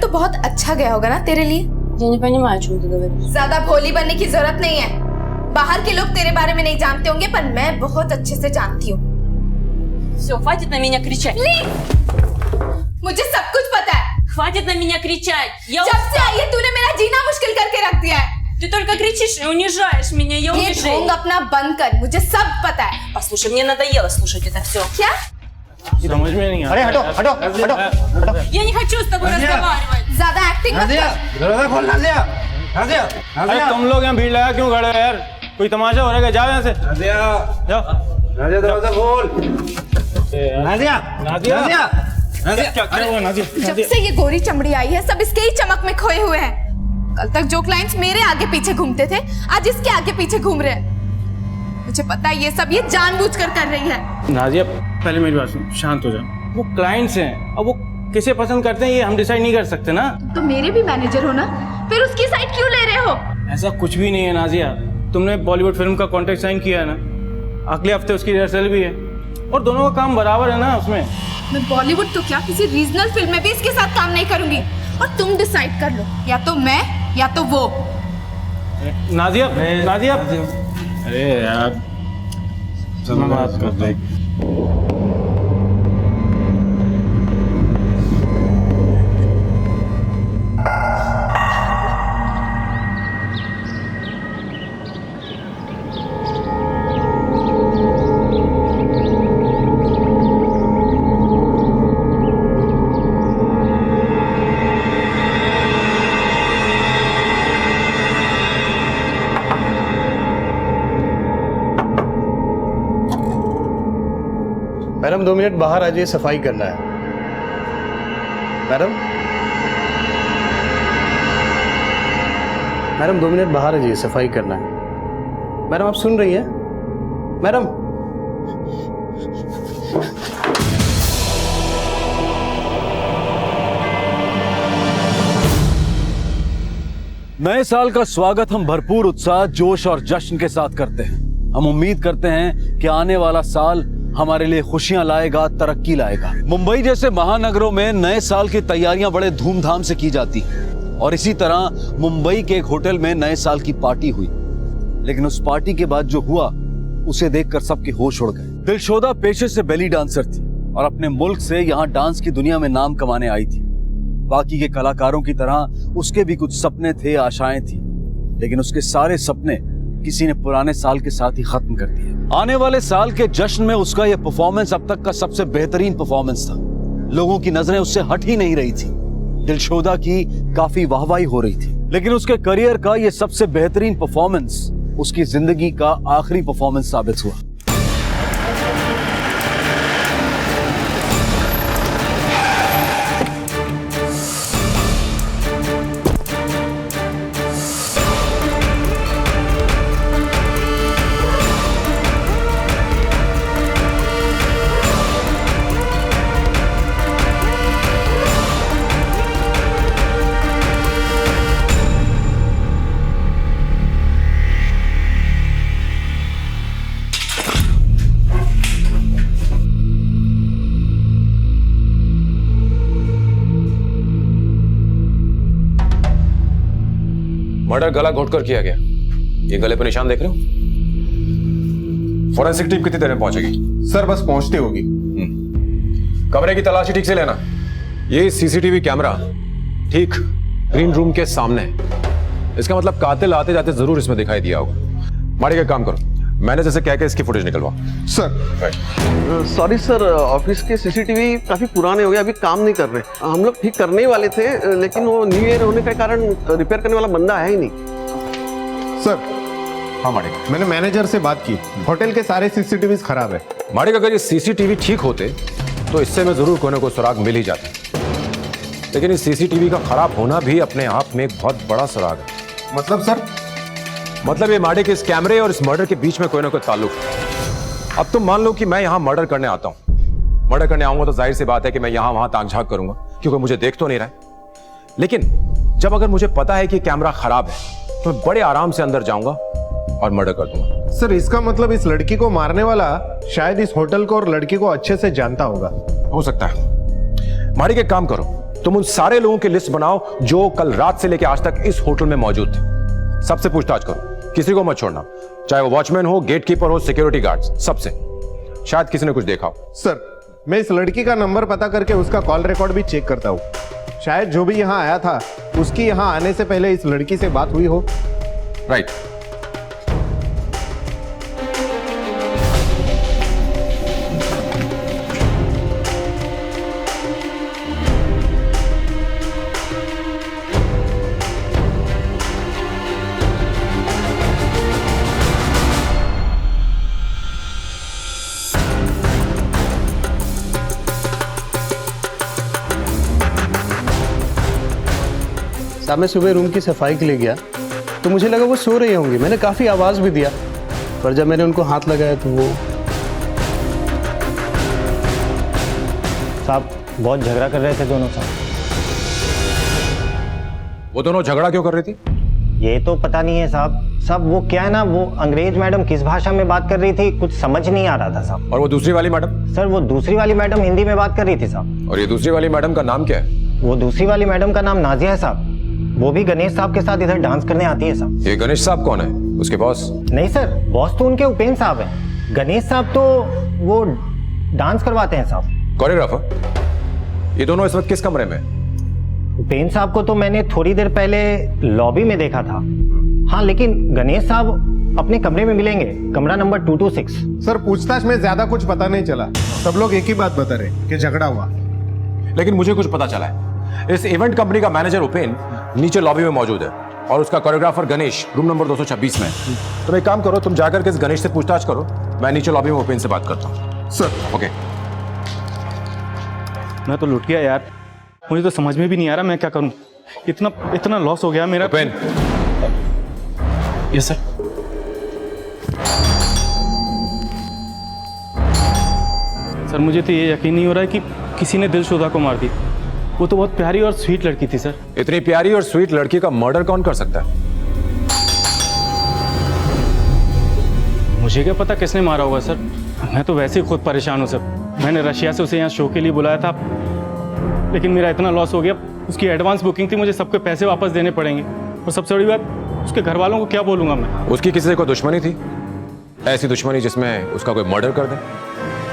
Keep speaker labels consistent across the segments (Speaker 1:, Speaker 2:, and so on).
Speaker 1: तो बहुत अच्छा गया होगा ना तेरे लिए?
Speaker 2: Я не понимаю, о чем ты говоришь.
Speaker 1: ज्यादा भोली बनने की जरूरत नहीं है। बाहर के लोग तेरे बारे में नहीं जानते होंगे, पर मैं बहुत अच्छे से जानती हूँ।
Speaker 2: Все, хватит на меня кричать.
Speaker 1: मुझे सब कुछ पता है।
Speaker 2: Хватит на меня кричать. Я
Speaker 1: जब से आई है तूने मेरा जीना मुश्किल करके रख दिया है।
Speaker 2: Ты только кричишь и унижаешь меня. Я
Speaker 1: ये ढोंग अपना बंद कर, मुझे सब पता है।
Speaker 2: Послушай, мне надоело слушать это все.
Speaker 1: क्या?
Speaker 3: समझ में नहीं आ
Speaker 4: अरे हटो हटो हटो हटो।
Speaker 2: Я не хочу с тобой разговаривать.
Speaker 1: ज्यादा एक्टिंग मत
Speaker 4: नाज़िया,
Speaker 1: कर।
Speaker 4: दरवाजा खोल नाज़िया। नाज़िया,
Speaker 3: अरे
Speaker 4: नाज़िया।
Speaker 3: तुम लोग यहाँ भीड़ लगा क्यों खड़े हो यार? कोई तमाशा हो रहा है क्या? जाओ यहाँ से,
Speaker 4: नाज़िया,
Speaker 3: जाओ।
Speaker 4: नाज़िया दरवाजा खोल। नाज़िया,
Speaker 3: नाज़िया,
Speaker 4: नाज़िया, नाज़िया।
Speaker 3: क्या हुआ नाज़िया?
Speaker 1: जब से ये गोरी चमड़ी आई है, सब इसके ही चमक में खोए हुए हैं। कल तक जो क्लाइंट्स मेरे आगे पीछे घूमते थे, आज इसके आगे पीछे घूम रहे हैं। मुझे पता है ये सब ये जानबूझकर कर रही है।
Speaker 3: नाज़िया पहले मेरी बात सुन, शांत हो जाओ। वो क्लाइंट्स हैं, अब वो किसे पसंद करते हैं ये हम डिसाइड नहीं कर सकते ना।
Speaker 1: तो मेरे भी मैनेजर हो ना, फिर उसकी साइड क्यों ले रहे हो?
Speaker 3: ऐसा कुछ भी नहीं है नाज़िया। तुमने बॉलीवुड फिल्म का कॉन्ट्रैक्ट साइन किया है ना, अगले हफ्ते उसकी रिहर्सल भी है और दोनों का काम बराबर है ना उसमें।
Speaker 1: मैं बॉलीवुड तो क्या किसी रीजनल फिल्म में भी इसके साथ काम नहीं करूंगी। और तुम डिसाइड कर लो, या तो मैं या तो वो।
Speaker 3: नाज़िया, नाज़िया, अरे यार मैं बात करता हूँ।
Speaker 5: मैडम 2 मिनट बाहर आ जाइए, सफाई करना है। मैडम, मैडम 2 मिनट बाहर आ जाइए, सफाई करना है। मैडम आप सुन रही हैं? मैडम,
Speaker 6: नए साल का स्वागत हम भरपूर उत्साह, जोश और जश्न के साथ करते हैं। हम उम्मीद करते हैं कि आने वाला साल हमारे लिए खुशियां लाएगा, तरक्की लाएगा। मुंबई जैसे महानगरों में नए साल की तैयारियां बड़े धूमधाम से की जाती हैं और इसी तरह मुंबई के एक होटल में नए साल की पार्टी हुई। लेकिन उस पार्टी के बाद जो हुआ उसे देखकर सबके होश उड़ गए। दिलशोदा पेशे से बेली डांसर थी और अपने मुल्क से यहाँ डांस की दुनिया में नाम कमाने आई थी। बाकी के कलाकारों की तरह उसके भी कुछ सपने थे, आशाएं थी, लेकिन उसके सारे सपने किसी ने पुराने साल के साथ ही खत्म कर दिए। आने वाले साल के जश्न में उसका यह परफॉर्मेंस अब तक का सबसे बेहतरीन परफॉर्मेंस था। लोगों की नजरें उससे हट ही नहीं रही थी। दिलशोदा की काफी वाहवाही हो रही थी, लेकिन उसके करियर का यह सबसे बेहतरीन परफॉर्मेंस उसकी जिंदगी का आखिरी परफॉर्मेंस साबित हुआ।
Speaker 7: मर्डर गला घोटकर किया गया। ये गले पर निशान देख रहे हो? फॉरेंसिक टीम कितनी देर में पहुंचेगी?
Speaker 8: सर बस पहुंचते होगी।
Speaker 7: कमरे की तलाशी ठीक से लेना। ये सीसीटीवी कैमरा ठीक ग्रीन रूम के सामने है। इसका मतलब कातिल आते जाते जरूर इसमें दिखाई दिया होगा। माड़ी का काम करो, मैनेजर से कह के इसकी फुटेज निकलवा।
Speaker 8: सर
Speaker 9: सॉरी सर, ऑफिस के सीसीटीवी काफी पुराने हो गए, अभी काम नहीं कर रहे। हम लोग ठीक करने ही वाले थे, लेकिन वो न्यू ईयर होने के कारण रिपेयर करने वाला बंदा है ही नहीं।
Speaker 8: सर,
Speaker 7: हाँ माड़ी,
Speaker 8: मैंने मैनेजर से बात की, होटल के सारे सीसीटीवी खराब है।
Speaker 7: माड़ी अगर ये सीसीटीवी ठीक होते तो इससे में जरूर कोई ना कोई सुराग मिल ही जाता, लेकिन इस सीसीटीवी का खराब होना भी अपने आप में एक बहुत बड़ा सुराग है।
Speaker 8: मतलब सर?
Speaker 7: मतलब ये माड़े के इस कैमरे और इस मर्डर के बीच में कोई ना कोई ताल्लुक है। अब तुम मान लो कि मैं यहाँ मर्डर करने आता हूँ। मर्डर करने आऊंगा तो जाहिर सी बात है कि मैं यहाँ वहां ताक झांक करूंगा, क्योंकि मुझे देख तो नहीं रहा है। लेकिन जब अगर मुझे पता है कि कैमरा खराब है तो मैं बड़े आराम से अंदर जाऊंगा और मर्डर कर दूंगा।
Speaker 8: सर इसका मतलब इस लड़की को मारने वाला शायद इस होटल को और लड़की को अच्छे से जानता होगा।
Speaker 7: हो सकता है। माड़ी के काम करो, तुम उन सारे लोगों की लिस्ट बनाओ जो कल रात से लेकर आज तक इस होटल में मौजूद थे। सबसे पूछताछ करो, किसी को मत छोड़ना, चाहे वो वॉचमैन हो, गेटकीपर हो, सिक्योरिटी गार्ड्स, सबसे। शायद किसी ने कुछ देखा हो।
Speaker 8: सर, मैं इस लड़की का नंबर पता करके उसका कॉल रिकॉर्ड भी चेक करता हूँ। शायद जो भी यहाँ आया था उसकी यहाँ आने से पहले इस लड़की से बात हुई हो।
Speaker 7: राइट।
Speaker 5: साहब मैं सुबह रूम की सफाई के लिए गया तो मुझे लगा वो सो रही होंगी। मैंने काफ़ी आवाज़ भी दिया, पर जब मैंने उनको हाथ लगाया तो वो
Speaker 10: साहब बहुत झगड़ा कर रहे थे दोनों साहब।
Speaker 7: वो दोनों झगड़ा क्यों कर रही थी?
Speaker 10: ये तो पता नहीं है साहब। साहब वो क्या है ना, वो अंग्रेज मैडम किस भाषा में बात कर रही थी कुछ समझ नहीं आ रहा था साहब।
Speaker 7: और वो दूसरी वाली मैडम?
Speaker 10: सर वो दूसरी वाली मैडम हिंदी में बात कर रही थी साहब।
Speaker 7: और ये दूसरी वाली मैडम का नाम क्या है?
Speaker 10: वो दूसरी वाली मैडम का नाम नाजिया है साहब। वो भी गणेश साहब के साथ इधर डांस करने आती है साहब।
Speaker 7: ये गणेश साहब कौन है? उसके बॉस?
Speaker 10: नहीं सर, बॉस तो उनके उपेंद्र साहब हैं। गणेश साहब तो वो डांस करवाते हैं साहब।
Speaker 7: कोरियोग्राफर? ये दोनों इस वक्त किस कमरे में?
Speaker 10: उपेंद्र साहब को तो मैंने थोड़ी देर पहले लॉबी में देखा था। हाँ, लेकिन गणेश साहब अपने कमरे में मिलेंगे, कमरा नंबर 226।
Speaker 8: सर पूछताछ में ज्यादा कुछ पता नहीं चला, सब लोग एक ही बात बता रहे कि झगड़ा हुआ।
Speaker 7: लेकिन मुझे कुछ पता चला है। इस इवेंट कंपनी का मैनेजर उपेंद्र नीचे लॉबी में मौजूद है और उसका कोरियोग्राफर गणेश रूम नंबर 226 में। तुम एक काम करो, तुम जाकर के इस गणेश से पूछताछ करो, मैं नीचे लॉबी में उपेंद्र से बात करता हूँ।
Speaker 8: Sir
Speaker 7: okay.
Speaker 3: मैं तो लुट गया यार, मुझे तो समझ में भी नहीं आ रहा मैं क्या करूं। इतना लॉस हो गया मेरा।
Speaker 7: उपेंद्र।
Speaker 3: Yes sir. सर मुझे तो ये यकीन नहीं हो रहा है कि किसी ने दिलशोदा को मार दी। वो तो बहुत प्यारी और स्वीट लड़की थी सर।
Speaker 7: इतनी प्यारी और स्वीट लड़की का मर्डर कौन कर सकता है?
Speaker 3: मुझे क्या पता किसने मारा होगा सर। मैं तो वैसे ही खुद परेशान हूँ सर। मैंने रशिया से उसे यहाँ शो के लिए बुलाया था, लेकिन मेरा इतना लॉस हो गया। उसकी एडवांस बुकिंग थी, मुझे सबके पैसे वापस देने पड़ेंगे। और सबसे बड़ी बात, उसके घर वालों को क्या बोलूँगा मैं।
Speaker 7: उसकी किसी से कोई दुश्मनी थी? ऐसी दुश्मनी जिसमें उसका कोई मर्डर कर दे?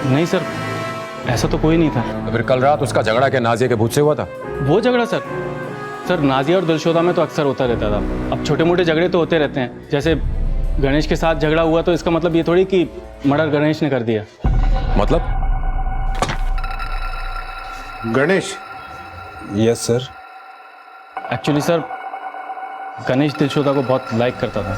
Speaker 3: नहीं सर, ऐसा तो कोई नहीं था।
Speaker 7: तो फिर कल रात उसका झगड़ा क्या नाजिया के भूत से हुआ था?
Speaker 3: वो झगड़ा सर नाजिया और दिलशोदा में तो अक्सर होता रहता था। अब छोटे मोटे झगड़े तो होते रहते हैं। जैसे गणेश के साथ झगड़ा हुआ तो इसका मतलब ये थोड़ी कि मर्डर गणेश ने कर दिया।
Speaker 7: मतलब?
Speaker 8: Ganesh?
Speaker 7: Yes sir.
Speaker 3: Actually sir, Ganesh Dilshoda को बहुत लाइक करता था।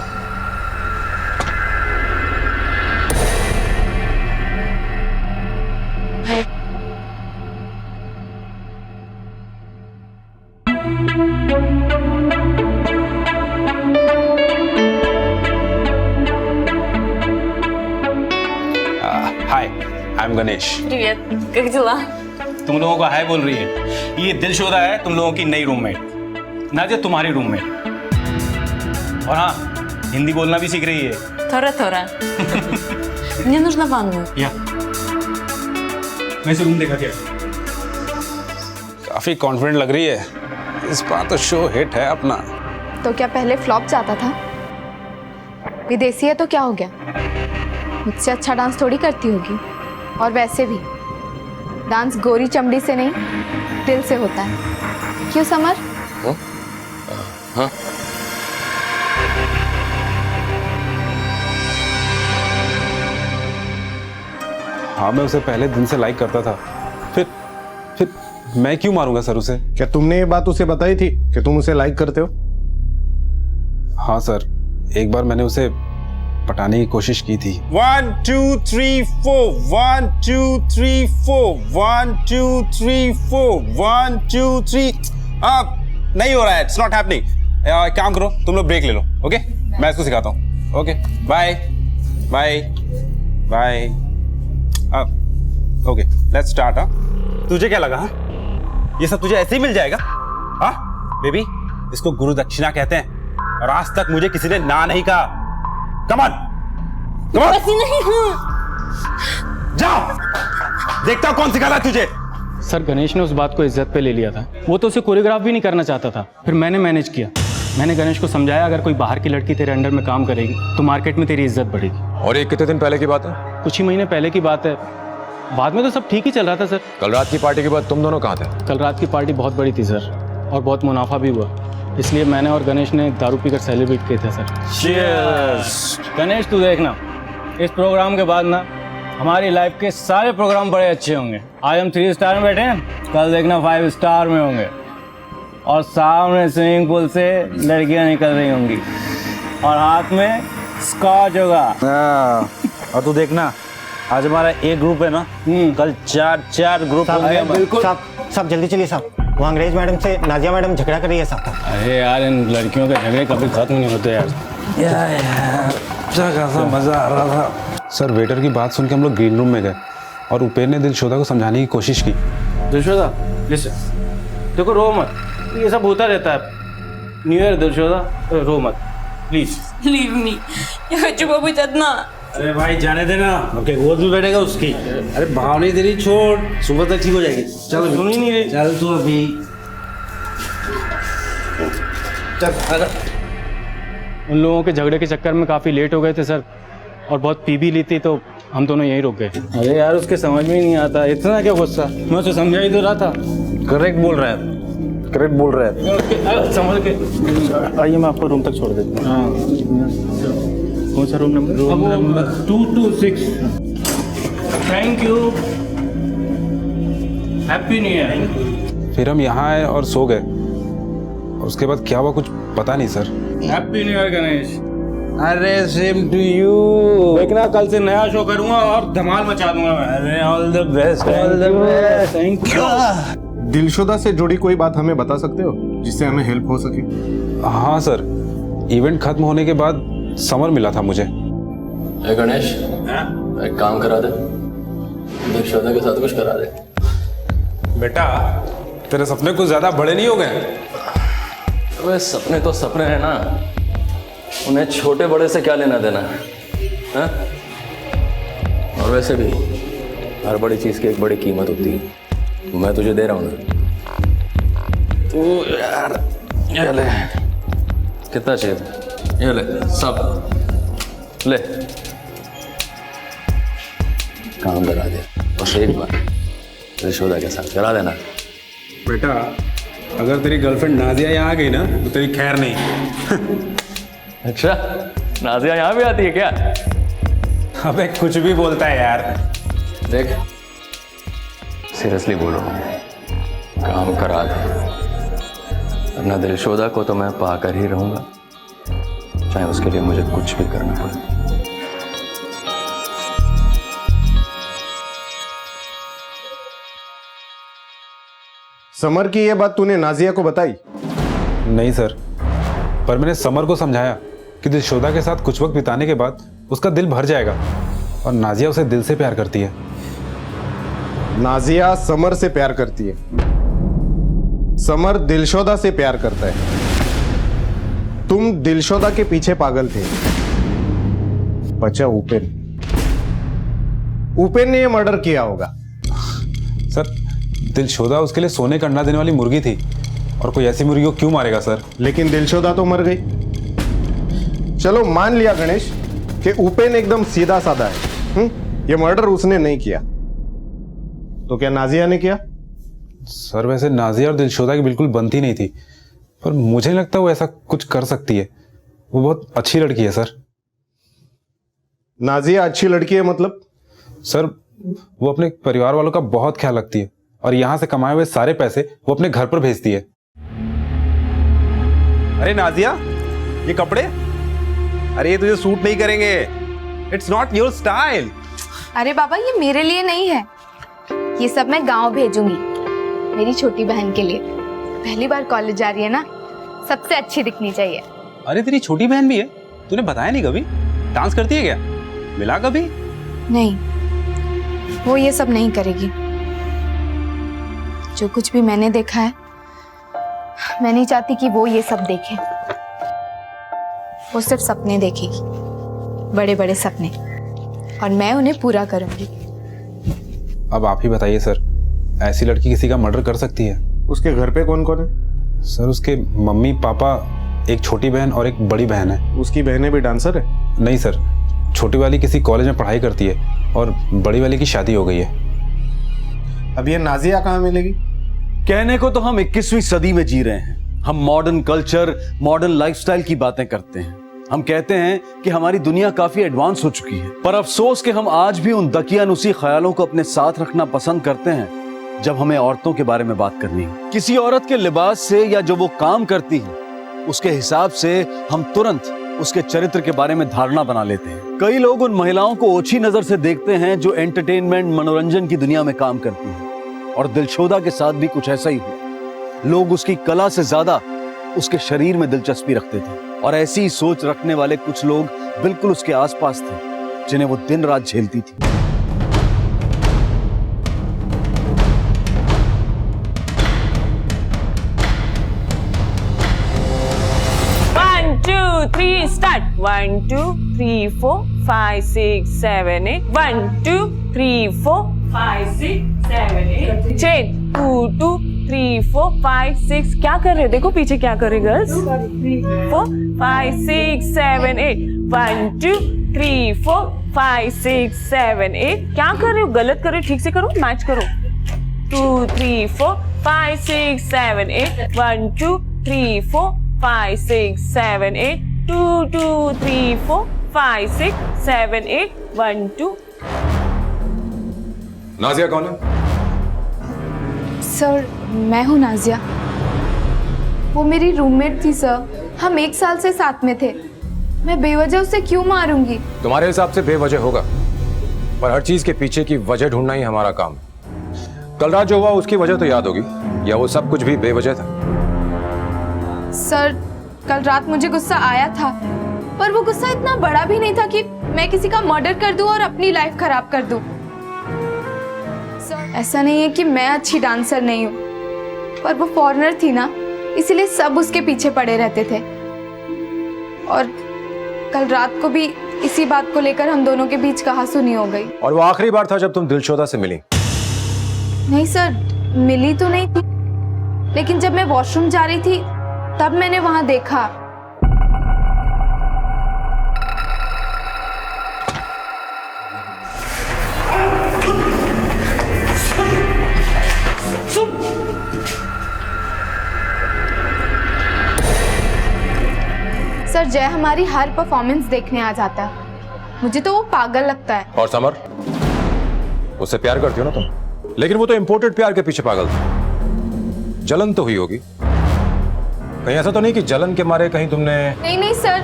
Speaker 6: Hi, I am Ganesh.
Speaker 2: Привет, как дела?
Speaker 3: तुम लोगों को हाय बोल रही है। ये दिलशोदा है तुम लोगों की नई रूममेट, नाजिया तुम्हारी रूममेट। और हाँ, हिंदी बोलना भी सीख रही है।
Speaker 2: थोड़ा Мне нужна ванную.
Speaker 3: या मैं इसे रूम देखा क्या?
Speaker 6: काफी कॉन्फिडेंट लग रही है। इस बार तो शो हिट है अपना।
Speaker 1: तो क्या पहले फ्लॉप जाता था? विदेशी है तो क्या हो गया? मुझसे अच्छा डांस थोड़ी करती होगी। और वैसे भी डांस गोरी चमड़ी से नहीं, दिल से होता है। क्यों समर?
Speaker 6: हाँ। हाँ, मैं उसे पहले दिन से लाइक करता था। फिर मैं क्यों मारूंगा सर उसे?
Speaker 8: क्या तुमने ये बात उसे बताई थी कि तुम उसे लाइक करते हो?
Speaker 6: हाँ सर, एक बार मैंने उसे पटाने की कोशिश की थी।
Speaker 11: 1 2 3 4 1 2 3 4 1 2 3 4 1 2 3। नहीं हो रहा है, इट्स नॉट हैपनिंग। काम करो, तुम लोग ब्रेक ले लो। ओके, मैं इसको सिखाता हूँ। Okay, bye bye bye. Okay, let's start. तुझे क्या लगा? ये सब तुझे ऐसे ही मिल जाएगा? हाँ बेबी, इसको गुरु दक्षिणा कहते हैं और आज तक मुझे किसी ने ना नहीं कहा। Come on, come on.
Speaker 2: वैसी नहीं हूँ।
Speaker 11: जाओ, देखता हूं कौन सिखाता है तुझे।
Speaker 3: सर गणेश ने उस बात को इज्जत पे ले लिया था। वो तो उसे कोरियोग्राफ भी नहीं करना चाहता था। फिर मैंने मैनेज किया। मैंने गणेश को समझाया अगर कोई बाहर की लड़की तेरे अंडर में काम करेगी तो मार्केट में तेरी इज्जत बढ़ेगी।
Speaker 7: और ये कितने दिन पहले की बात है?
Speaker 3: कुछ ही महीने पहले की बात है। बाद में तो सब ठीक ही चल रहा था सर।
Speaker 7: कल रात की पार्टी के बाद तुम दोनों कहाँ थे?
Speaker 3: कल रात की पार्टी बहुत बड़ी थी सर, और बहुत मुनाफा भी हुआ, इसलिए मैंने और गणेश ने दारू पीकर सेलिब्रेट किए थे सर। गणेश तू देखना, इस प्रोग्राम के बाद ना हमारी लाइफ के सारे प्रोग्राम बड़े अच्छे होंगे। आज हम 3 स्टार में बैठे हैं, कल देखना 5 स्टार में होंगे, और सामने स्विमिंग पूल से लड़कियां निकल रही होंगी और हाथ में स्कॉच होगा।
Speaker 11: और तू देखना, आज हमारा एक ग्रुप है ना, कल 4 ग्रुप होंगे।
Speaker 10: बिल्कुल सब जल्दी चलिए साहब, वो अंग्रेज मैडम से नाजिया मैडम झगड़ा कर रही है साहब।
Speaker 3: अरे यार इन लड़कियों के झगड़े कभी खत्म नहीं होते यार।
Speaker 11: अच्छा मजा आ रहा था।
Speaker 6: सर वेटर की बात सुन के हम लोग ग्रीन रूम में गए और उपेर ने दिलशोदा को समझाने की कोशिश की।
Speaker 3: दिलशोदा देखो, रो मत, ये सब होता रहता है। न्यू ईयर दिलशोदा, रो मत प्लीज।
Speaker 2: Leave me. Я хочу побыть одна.
Speaker 11: अरे भाई जाने देना, आपके गोद में बैठेगा उसकी। अरे भाव नहीं तेरी, छोड़, सुबह तक ठीक हो जाएगी। चल
Speaker 3: सुन ही नहीं रही।
Speaker 11: चल तू अभी चल।
Speaker 3: उन लोगों के झगड़े के चक्कर में काफ़ी लेट हो गए थे सर, और बहुत पी भी ली थी, तो हम दोनों यहीं रुक गए। अरे यार उसके समझ में ही नहीं आता, इतना क्या गुस्सा, मैं उसे समझा ही तो रहा था।
Speaker 11: करेक्ट बोल रहा है, करेक्ट बोल रहा है।
Speaker 3: समझ के आइए, मैं आपको रूम तक छोड़ देता हूँ। कौन सा room number? Room number 226। Thank you, happy new year.
Speaker 6: फिर हम यहाँ आए और सो गए, उसके बाद क्या हुआ कुछ पता नहीं sir.
Speaker 3: Happy new year Ganesh.
Speaker 11: अरे सेम टू यू।
Speaker 3: देखना कल से नया शो करूंगा और धमाल मचा दूंगा मैं।
Speaker 11: अरे all the best, all the best.
Speaker 3: Thank you.
Speaker 8: Dilshoda से जुड़ी कोई बात हमें बता सकते हो जिससे हमें हेल्प हो सके?
Speaker 6: हाँ सर, इवेंट खत्म होने के बाद समर मिला था मुझे।
Speaker 12: गणेश, एक काम करा दे, दिलशोदा के साथ कुछ करा दे।
Speaker 7: बेटा तेरे सपने कुछ ज्यादा बड़े नहीं हो गए?
Speaker 12: अबे सपने तो सपने हैं ना, उन्हें छोटे बड़े से क्या लेना देना है? और वैसे भी हर बड़ी चीज की एक बड़ी कीमत होती है। मैं तुझे दे रहा हूँ ना, तू यार ये ले। कितना चाहिए? ये ले, सब ले। काम करा दे, बस एक बार दिलशोदा के साथ करा देना।
Speaker 7: बेटा अगर तेरी गर्लफ्रेंड नाजिया यहाँ आ गई ना तो तेरी खैर नहीं।
Speaker 12: अच्छा, नाजिया यहाँ भी आती है क्या?
Speaker 7: अबे कुछ भी बोलता है यार।
Speaker 12: देख, सीरियसली बोल रहा हूँ, काम करा दे, वरना दिलशोदा को तो मैं पाकर ही रहूंगा, चाहे उसके लिए मुझे कुछ भी करना पड़े।
Speaker 8: समर की ये बात तूने नाजिया को बताई?
Speaker 6: नहीं सर, पर मैंने समर को समझाया कि दिलशोदा के साथ कुछ वक्त बिताने के बाद उसका दिल भर जाएगा, और नाजिया उसे दिल से प्यार करती है।
Speaker 8: नाजिया समर से प्यार करती है, समर दिलशोदा से प्यार करता है। तुम दिलशोदा के पीछे पागल थे। बचा उपेन। उपेन ने ये मर्डर किया होगा।
Speaker 6: सर दिलशोदा उसके लिए सोने का अंडा देने वाली मुर्गी थी, और कोई ऐसी मुर्गी को क्यों मारेगा सर?
Speaker 8: लेकिन दिलशोदा तो मर गई। चलो मान लिया गणेश कि उपेन एकदम सीधा साधा है, ये मर्डर उसने नहीं किया, तो क्या नाजिया ने किया?
Speaker 6: सर वैसे नाजिया और दिलशोदा की बिल्कुल बनती नहीं थी, पर मुझे नहीं लगता वो ऐसा कुछ कर सकती है। वो बहुत अच्छी लड़की है सर।
Speaker 8: नाजिया अच्छी लड़की है मतलब?
Speaker 6: सर वो अपने परिवार वालों का बहुत ख्याल रखती है, और यहाँ से कमाए हुए सारे पैसे वो अपने घर पर भेजती है।
Speaker 7: अरे नाजिया, ये कपड़े, अरे ये तुझे सूट नहीं करेंगे। It's not your style.
Speaker 1: अरे बाबा, ये मेरे लिए नहीं है, ये सब मैं गांव भेजूंगी मेरी छोटी बहन के लिए। पहली बार कॉलेज जा रही है ना, सबसे अच्छी दिखनी चाहिए।
Speaker 11: अरे तेरी छोटी बहन भी है, तूने बताया नहीं कभी। डांस करती है क्या? मिला कभी?
Speaker 1: नहीं, वो ये सब नहीं करेगी। जो कुछ भी मैंने देखा है, मैं नहीं चाहती कि वो ये सब देखे। वो सिर्फ सपने देखेगी, बड़े बड़े सपने, और मैं उन्हें पूरा करूंगी।
Speaker 6: अब आप ही बताइए सर,
Speaker 11: ऐसी लड़की किसी का मर्डर कर सकती है?
Speaker 8: उसके घर पे कौन कौन है?
Speaker 11: सर उसके मम्मी पापा, एक छोटी बहन और एक बड़ी बहन है।
Speaker 8: उसकी बहनें भी डांसर है?
Speaker 11: नहीं सर, छोटी वाली किसी कॉलेज में पढ़ाई करती है और बड़ी वाली की शादी हो गई है।
Speaker 8: अब ये नाजिया कहाँ मिलेगी?
Speaker 6: कहने को तो हम 21वीं सदी में जी रहे हैं। हम मॉडर्न कल्चर, मॉडर्न लाइफस्टाइल की बातें करते हैं। हम कहते हैं कि हमारी दुनिया काफी एडवांस हो चुकी है, पर अफसोस कि हम आज भी उन दकियानुसी ख्यालों को अपने साथ रखना पसंद करते हैं जब हमें औरतों के बारे में बात करनी है। किसी औरत के लिबास से या जो वो काम करती है उसके हिसाब से हम तुरंत उसके चरित्र के बारे में धारणा बना लेते हैं। कई लोग उन महिलाओं को ओछी नजर से देखते हैं जो एंटरटेनमेंट, मनोरंजन की दुनिया में काम करती हैं। और दिलशोदा के साथ भी कुछ ऐसा ही हुआ। लोग उसकी कला से ज्यादा उसके शरीर में दिलचस्पी रखते थे और ऐसी ही सोच रखने वाले कुछ लोग बिल्कुल उसके आसपास थे जिन्हें वो दिन रात झेलती थी।
Speaker 2: One, two, three, start. 1, 2, 3, 4, 5, 6, 7, 8. 1, 2, 3, 4, 5, 6, 7, 8. Change. 2, 2, 3, 4, 5, 6. क्या कर रहे हो? देखो पीछे क्या कर रहे गर्ल्स? 4, 5, 6, 7, 8. 1, 2, 3, 4, 5, 6, 7, 8. क्या कर रहे हो? गलत कर रहे हो, ठीक से करो, मैच करो. 2, 3, 4, 5, 6, 7, 8. 1, 2, 3, 4, 5, 6, 7, 8. 2, 2, 3, 4, 5, 6, 7, 8. 1, 2.
Speaker 7: नाजिया कौन है?
Speaker 1: सर मैं हूँ नाजिया। वो मेरी रूममेट थी सर, हम 1 साल से साथ में थे। मैं बेवजह उसे क्यों मारूंगी?
Speaker 7: तुम्हारे हिसाब से बेवजह होगा, पर हर चीज के पीछे की वजह ढूंढना ही हमारा काम है। कल रात जो हुआ उसकी वजह तो याद होगी, या वो सब कुछ भी बेवजह था?
Speaker 1: सर कल रात मुझे गुस्सा आया था, पर वो गुस्सा इतना बड़ा भी नहीं था कि मैं किसी का मर्डर कर दूं और अपनी लाइफ खराब कर दूं। सर ऐसा नहीं है कि मैं अच्छी डांसर नहीं हूँ, पर वो फॉरेनर थी ना, इसीलिए सब उसके पीछे पड़े रहते थे। और कल रात को भी इसी बात को लेकर हम दोनों के बीच कहासुनी हो गई।
Speaker 7: और वो आखिरी बार था जब तुम दिलशोदा से मिली?
Speaker 1: नहीं सर, मिली तो नहीं थी, लेकिन जब मैं वॉशरूम जा रही थी तब मैंने वहां देखा। सर जय हमारी हर परफॉर्मेंस देखने आ जाता है, मुझे तो वो पागल लगता है।
Speaker 7: और समर, उससे प्यार करती हो ना तुम? लेकिन वो तो इंपोर्टेड प्यार के पीछे पागल था। जलन तो हुई होगी कहीं? ऐसा तो नहीं कि जलन के मारे कहीं तुमने?
Speaker 1: नहीं नहीं सर,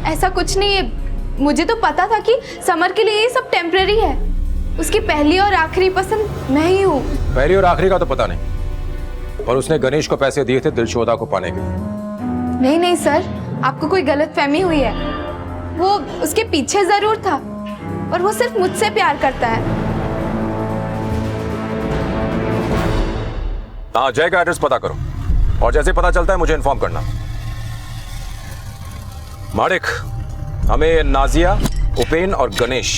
Speaker 1: ऐसा कुछ नहीं है। मुझे तो पता था कि समर के लिए ये सब टेम्पररी है। उसकी पहली और आखिरी पसंद मैं ही हूँ।
Speaker 7: पहली और आखिरी का तो पता नहीं, पर उसने गणेश को पैसे दिए थे दिलशोदा को पाने के लिए।
Speaker 1: नहीं नहीं सर, आपको कोई गलतफहमी हुई है। वो उसके पीछे जरूर था, और वो सिर्फ मुझसे प्यार करता है।
Speaker 7: हाँ, जय का एड्रेस पता करो और जैसे पता चलता है मुझे इन्फॉर्म करना। माड़िक, हमें नाजिया, उपेन और गणेश,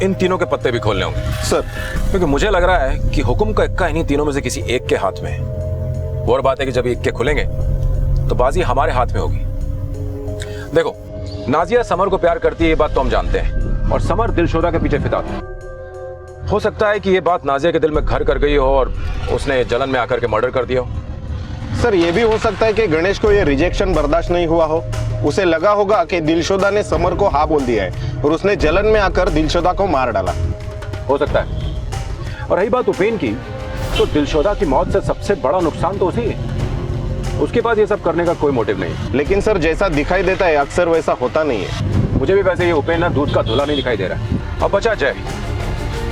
Speaker 7: इन तीनों के पत्ते भी खोलने होंगे
Speaker 8: सर।
Speaker 7: क्योंकि मुझे लग रहा है कि हुक्म का इक्का इन्हीं तीनों में से किसी एक के हाथ में है। और बात है कि जब इक्के खुलेंगे तो बाजी हमारे हाथ में होगी। देखो, नाजिया समर को प्यार करती है, ये बात तो हम जानते हैं, और समर दिलशोदा के पीछे फिदा था। हो सकता है कि ये बात नाजिया के दिल में घर कर गई हो और उसने जलन में आकर के मर्डर कर दिया हो।
Speaker 8: सर ये भी हो सकता है कि गणेश को ये रिजेक्शन बर्दाश्त नहीं हुआ हो। उसे लगा होगा कि दिलशोदा ने समर को हाँ बोल दिया है और उसने जलन में आकर दिलशोदा को मार डाला।
Speaker 7: हो सकता है। और रही बात उपेन की, तो दिलशोदा की मौत से सबसे बड़ा नुकसान तो उसी है। उसके पास ये सब करने का कोई मोटिव नहीं।
Speaker 8: लेकिन सर जैसा दिखाई देता है अक्सर वैसा होता नहीं है।
Speaker 7: मुझे भी वैसे ये उपेन ना दूध का धुला नहीं दिखाई दे रहा है। अब बचा जय,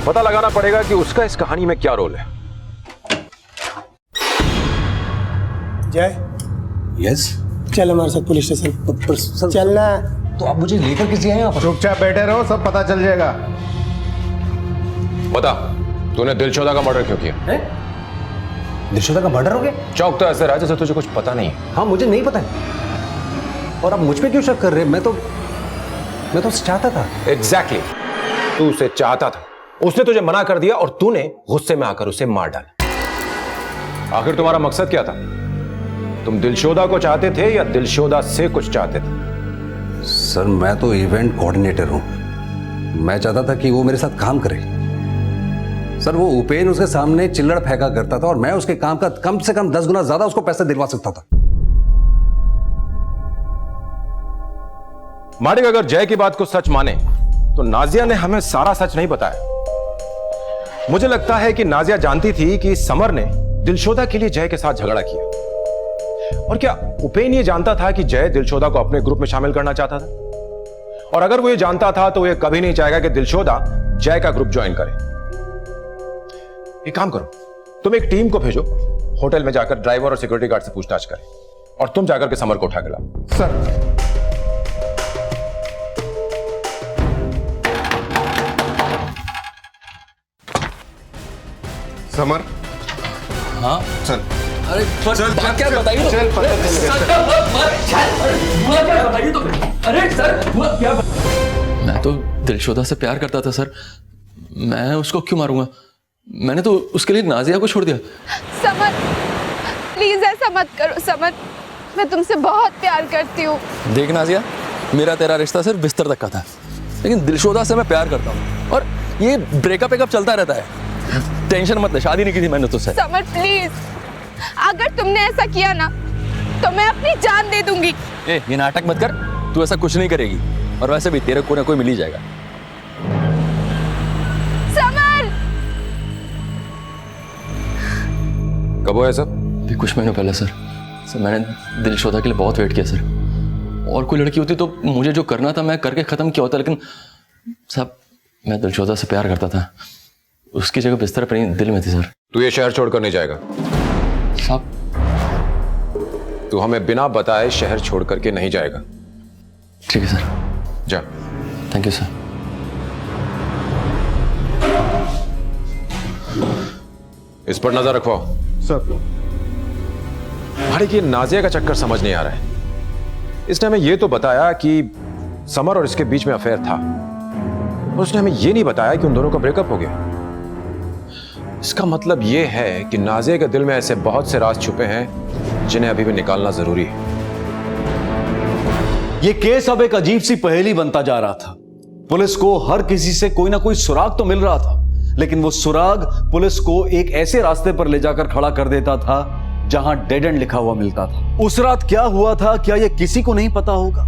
Speaker 7: पता लगाना पड़ेगा कि उसका इस कहानी में क्या रोल है।
Speaker 13: जय,
Speaker 6: यस,
Speaker 13: चल हमारे साथ पुलिस स्टेशन। चलना।
Speaker 6: तो आप मुझे लेकर किसी आए यहाँ पर?
Speaker 8: चुपचाप बैठे रहो, सब पता चल जाएगा।
Speaker 7: बता, तूने दिलशोदा का मर्डर क्यों किया?
Speaker 6: दिलशोदा का मर्डर हो गया?
Speaker 7: चौक तो ऐसे रहा जैसे तुझे कुछ पता नहीं है।
Speaker 6: हाँ, मुझे नहीं पता है। और आप मुझ पे क्यों शक कर रहे हैं? मैं तो उसे चाहता था।
Speaker 7: एग्जैक्टली, तू उसे चाहता था, उसने तुझे मना कर दिया और तूने गुस्से में आकर उसे मार डाला। आखिर तुम्हारा मकसद क्या था? तुम दिलशोदा को चाहते थे या दिलशोदा से कुछ चाहते थे?
Speaker 14: सर मैं तो इवेंट कोऑर्डिनेटर हूं, मैं चाहता था कि वो मेरे साथ काम करे। सर वो उपेन उसके सामने चिल्लड़ फेंका करता था और मैं उसके काम का कम से कम 10 गुना ज्यादा उसको पैसे दिलवा सकता था।
Speaker 7: मालिक अगर जय की बात को सच माने तो नाजिया ने हमें सारा सच नहीं बताया। मुझे लगता है कि नाजिया जानती थी कि समर ने दिलशोदा के लिए जय के साथ झगड़ा किया। और क्या उपेन ये जानता था कि जय दिलशोदा को अपने ग्रुप में शामिल करना चाहता था? और अगर वो ये जानता था तो ये कभी नहीं चाहेगा कि दिलशोदा जय का ग्रुप ज्वाइन करे। एक काम करो, तुम एक टीम को भेजो, होटल में जाकर ड्राइवर और सिक्योरिटी गार्ड से पूछताछ करें और तुम जाकर के समर को उठा के लाओ।
Speaker 8: Sir summer.
Speaker 12: हाँ
Speaker 8: चल
Speaker 12: अरे पर
Speaker 8: चल,
Speaker 12: बात
Speaker 8: चल,
Speaker 12: क्या
Speaker 8: चल,
Speaker 12: बताइए?
Speaker 8: चल, पता चल गया,
Speaker 12: हुआ क्या बताइए तो। अरे सर हुआ क्या? मैं तो दिलशोदा से प्यार करता था सर, मैं उसको क्यों मारूंगा? मैंने तो उसके लिए नाजिया को छोड़ दिया।
Speaker 1: समर प्लीज ऐसा मत करो समर, मैं तुमसे बहुत प्यार करती हूँ।
Speaker 12: देख नाजिया, मेरा तेरा रिश्ता सिर्फ बिस्तर तक का था, लेकिन दिलशोदा से मैं प्यार करता हूँ और ये ब्रेकअप चलता रहता है। टेंशन मत ले, शादी नहीं की थी मैंने तुझसे।
Speaker 1: समर प्लीज, अगर तुमने ऐसा किया ना तो मैं अपनी जान दे दूंगी।
Speaker 12: ये नाटक मत कर, तू ऐसा कुछ नहीं करेगी और वैसे भी तेरे को ना कोई मिल ही जाएगा।
Speaker 1: समर
Speaker 7: कब हुआ सब?
Speaker 12: अभी कुछ महीनों पहले सर मैंने दिलशोदा के लिए बहुत वेट किया सर। और कोई लड़की होती तो मुझे जो करना था मैं करके खत्म किया होता, लेकिन साहब मैं दिलशोदा से प्यार करता था, उसकी जगह बिस्तर पर नहीं दिल में थी सर।
Speaker 7: तू ये शहर छोड़कर नहीं जाएगा
Speaker 12: साहब।
Speaker 7: तू हमें बिना बताए शहर छोड़ करके नहीं जाएगा।
Speaker 12: ठीक है सर,
Speaker 7: जा।
Speaker 12: Thank you sir.
Speaker 7: इस पर नजर रखवाओ।
Speaker 8: सर
Speaker 7: भाई ये नाजिया का चक्कर समझ नहीं आ रहा है। इसने हमें यह तो बताया कि समर और इसके बीच में अफेयर था, और उसने हमें यह नहीं बताया कि उन दोनों का ब्रेकअप हो गया। इसका मतलब यह है कि नाजिया के दिल में ऐसे बहुत से राज छुपे हैं जिन्हें अभी भी निकालना जरूरी है।
Speaker 6: ये केस अब एक अजीब सी पहेली बनता जा रहा था। पुलिस को हर किसी से कोई ना कोई सुराग तो मिल रहा था, लेकिन वो सुराग पुलिस को एक ऐसे रास्ते पर ले जाकर खड़ा कर देता था जहां डेड एंड लिखा हुआ मिलता था। उस रात क्या हुआ था, क्या यह किसी को नहीं पता होगा?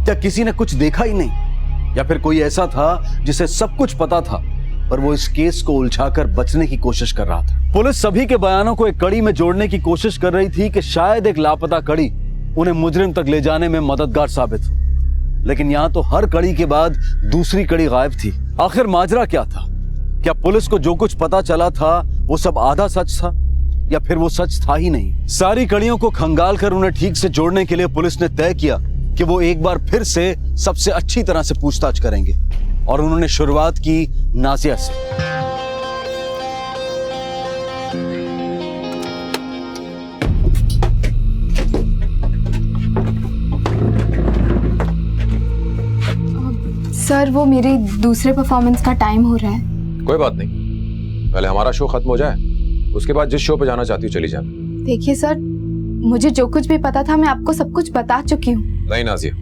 Speaker 6: क्या किसी ने कुछ देखा ही नहीं? या फिर कोई ऐसा था जिसे सब कुछ पता था पर वो इस केस को उलझाकर बचने की कोशिश कर रहा था? पुलिस सभी के बयानों को एक कड़ी में जोड़ने की कोशिश कर रही थी कि शायद एक लापता कड़ी उन्हें मुजरिम तक ले जाने में मददगार साबित हो, लेकिन यहां तो हर कड़ी के बाद दूसरी कड़ी गायब थी। आखिर माजरा क्या था? क्या पुलिस को जो कुछ पता चला था वो सब आधा सच था, या फिर वो सच था ही नहीं? सारी कड़ियों को खंगाल कर उन्हें ठीक से जोड़ने के लिए पुलिस ने तय किया कि वो एक बार फिर से सबसे अच्छी तरह से पूछताछ करेंगे, और उन्होंने शुरुआत की नाजिया से।
Speaker 1: सर वो मेरी दूसरे परफॉर्मेंस का टाइम हो रहा है।
Speaker 7: कोई बात नहीं, पहले हमारा शो खत्म हो जाए, उसके बाद जिस शो पे जाना चाहती हो चली जा।
Speaker 1: देखिए सर, मुझे जो कुछ भी पता था मैं आपको सब कुछ बता चुकी हूँ।
Speaker 7: नहीं नाजिया,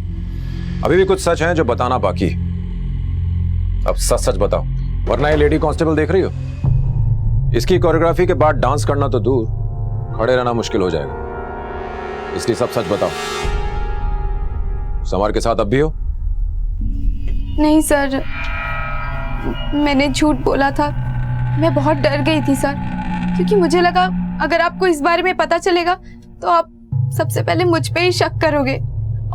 Speaker 7: अभी भी कुछ सच है जो बताना बाकी। अब सच सच बताओ, वरना ये लेडी कांस्टेबल देख रही हो, इसकी कोरियोग्राफी के बाद डांस करना तो दूर, खड़े रहना मुश्किल हो जाएगा। इसलिए सब सच बताओ। समर के साथ अब भी हो?
Speaker 1: नहीं सर, मैंने झूठ बोला था। मैं बहुत डर गई थी सर, क्योंकि मुझे लगा अगर आपको इस बारे में पता चलेगा तो आप सबसे पहले मुझ पे ही शक करोगे,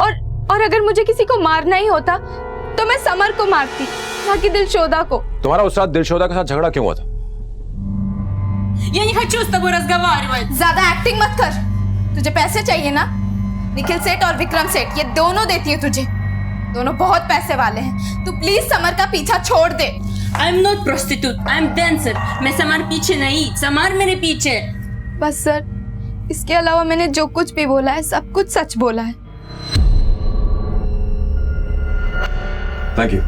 Speaker 1: और अगर मुझे किसी को मारना ही होता तो मैं समर को मारती, ना कि दिलशोदा को।
Speaker 7: तुम्हारा उस रात दिलशोदा के साथ झगड़ा क्यों हुआ था?
Speaker 1: Я не хочу с тобой разговаривать। ज्यादा एक्टिंग मत कर। तुझे पैसे चाहिए ना? निखिल सेठ और विक्रम सेठ ये दोनों देती है तुझे। दोनों बहुत पैसे वाले हैं। तू प्लीज समर का पीछा छोड़ दे।
Speaker 15: I'm not prostitute, I'm dancer. मैं समर पीछे नहीं, समर मेरे पीछे।
Speaker 1: बस सर, इसके अलावा मैंने जो कुछ भी बोला है सब कुछ सच बोला है।
Speaker 7: Thank you.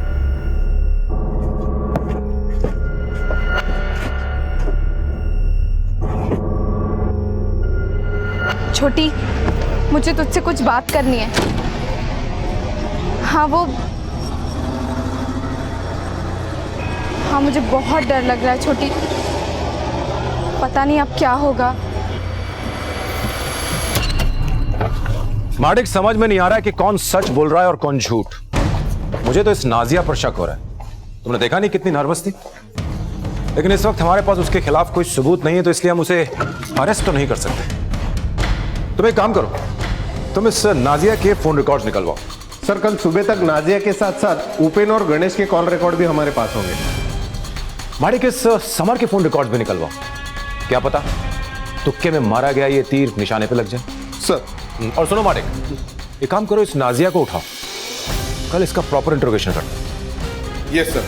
Speaker 1: छोटी, मुझे तुझसे कुछ बात करनी है। हाँ, मुझे बहुत डर लग रहा है छोटी, पता नहीं अब क्या होगा।
Speaker 7: माडिक, समझ में नहीं आ रहा है कि कौन सच बोल रहा है और कौन झूठ। मुझे तो इस नाजिया पर शक हो रहा है। तुमने देखा नहीं कितनी नर्वस थी, लेकिन इस वक्त हमारे पास उसके खिलाफ कोई सबूत नहीं है, तो इसलिए हम उसे अरेस्ट तो नहीं कर सकते। तुम एक काम करो, तुम इस नाजिया के फोन रिकॉर्ड्स निकलवाओ।
Speaker 8: सर, कल सुबह तक नाजिया के साथ साथ उपेन और गणेश के कॉल रिकॉर्ड भी हमारे पास होंगे।
Speaker 7: माडिक, इस समर के फोन रिकॉर्ड्स भी निकलवाओ। क्या पता तुक्के में मारा गया ये तीर निशाने पे लग जाए।
Speaker 8: सर,
Speaker 7: और सुनो माडिक, एक काम करो, इस नाजिया को उठाओ, कल इसका प्रॉपर इंट्रोगेशन करो।
Speaker 8: Yes sir.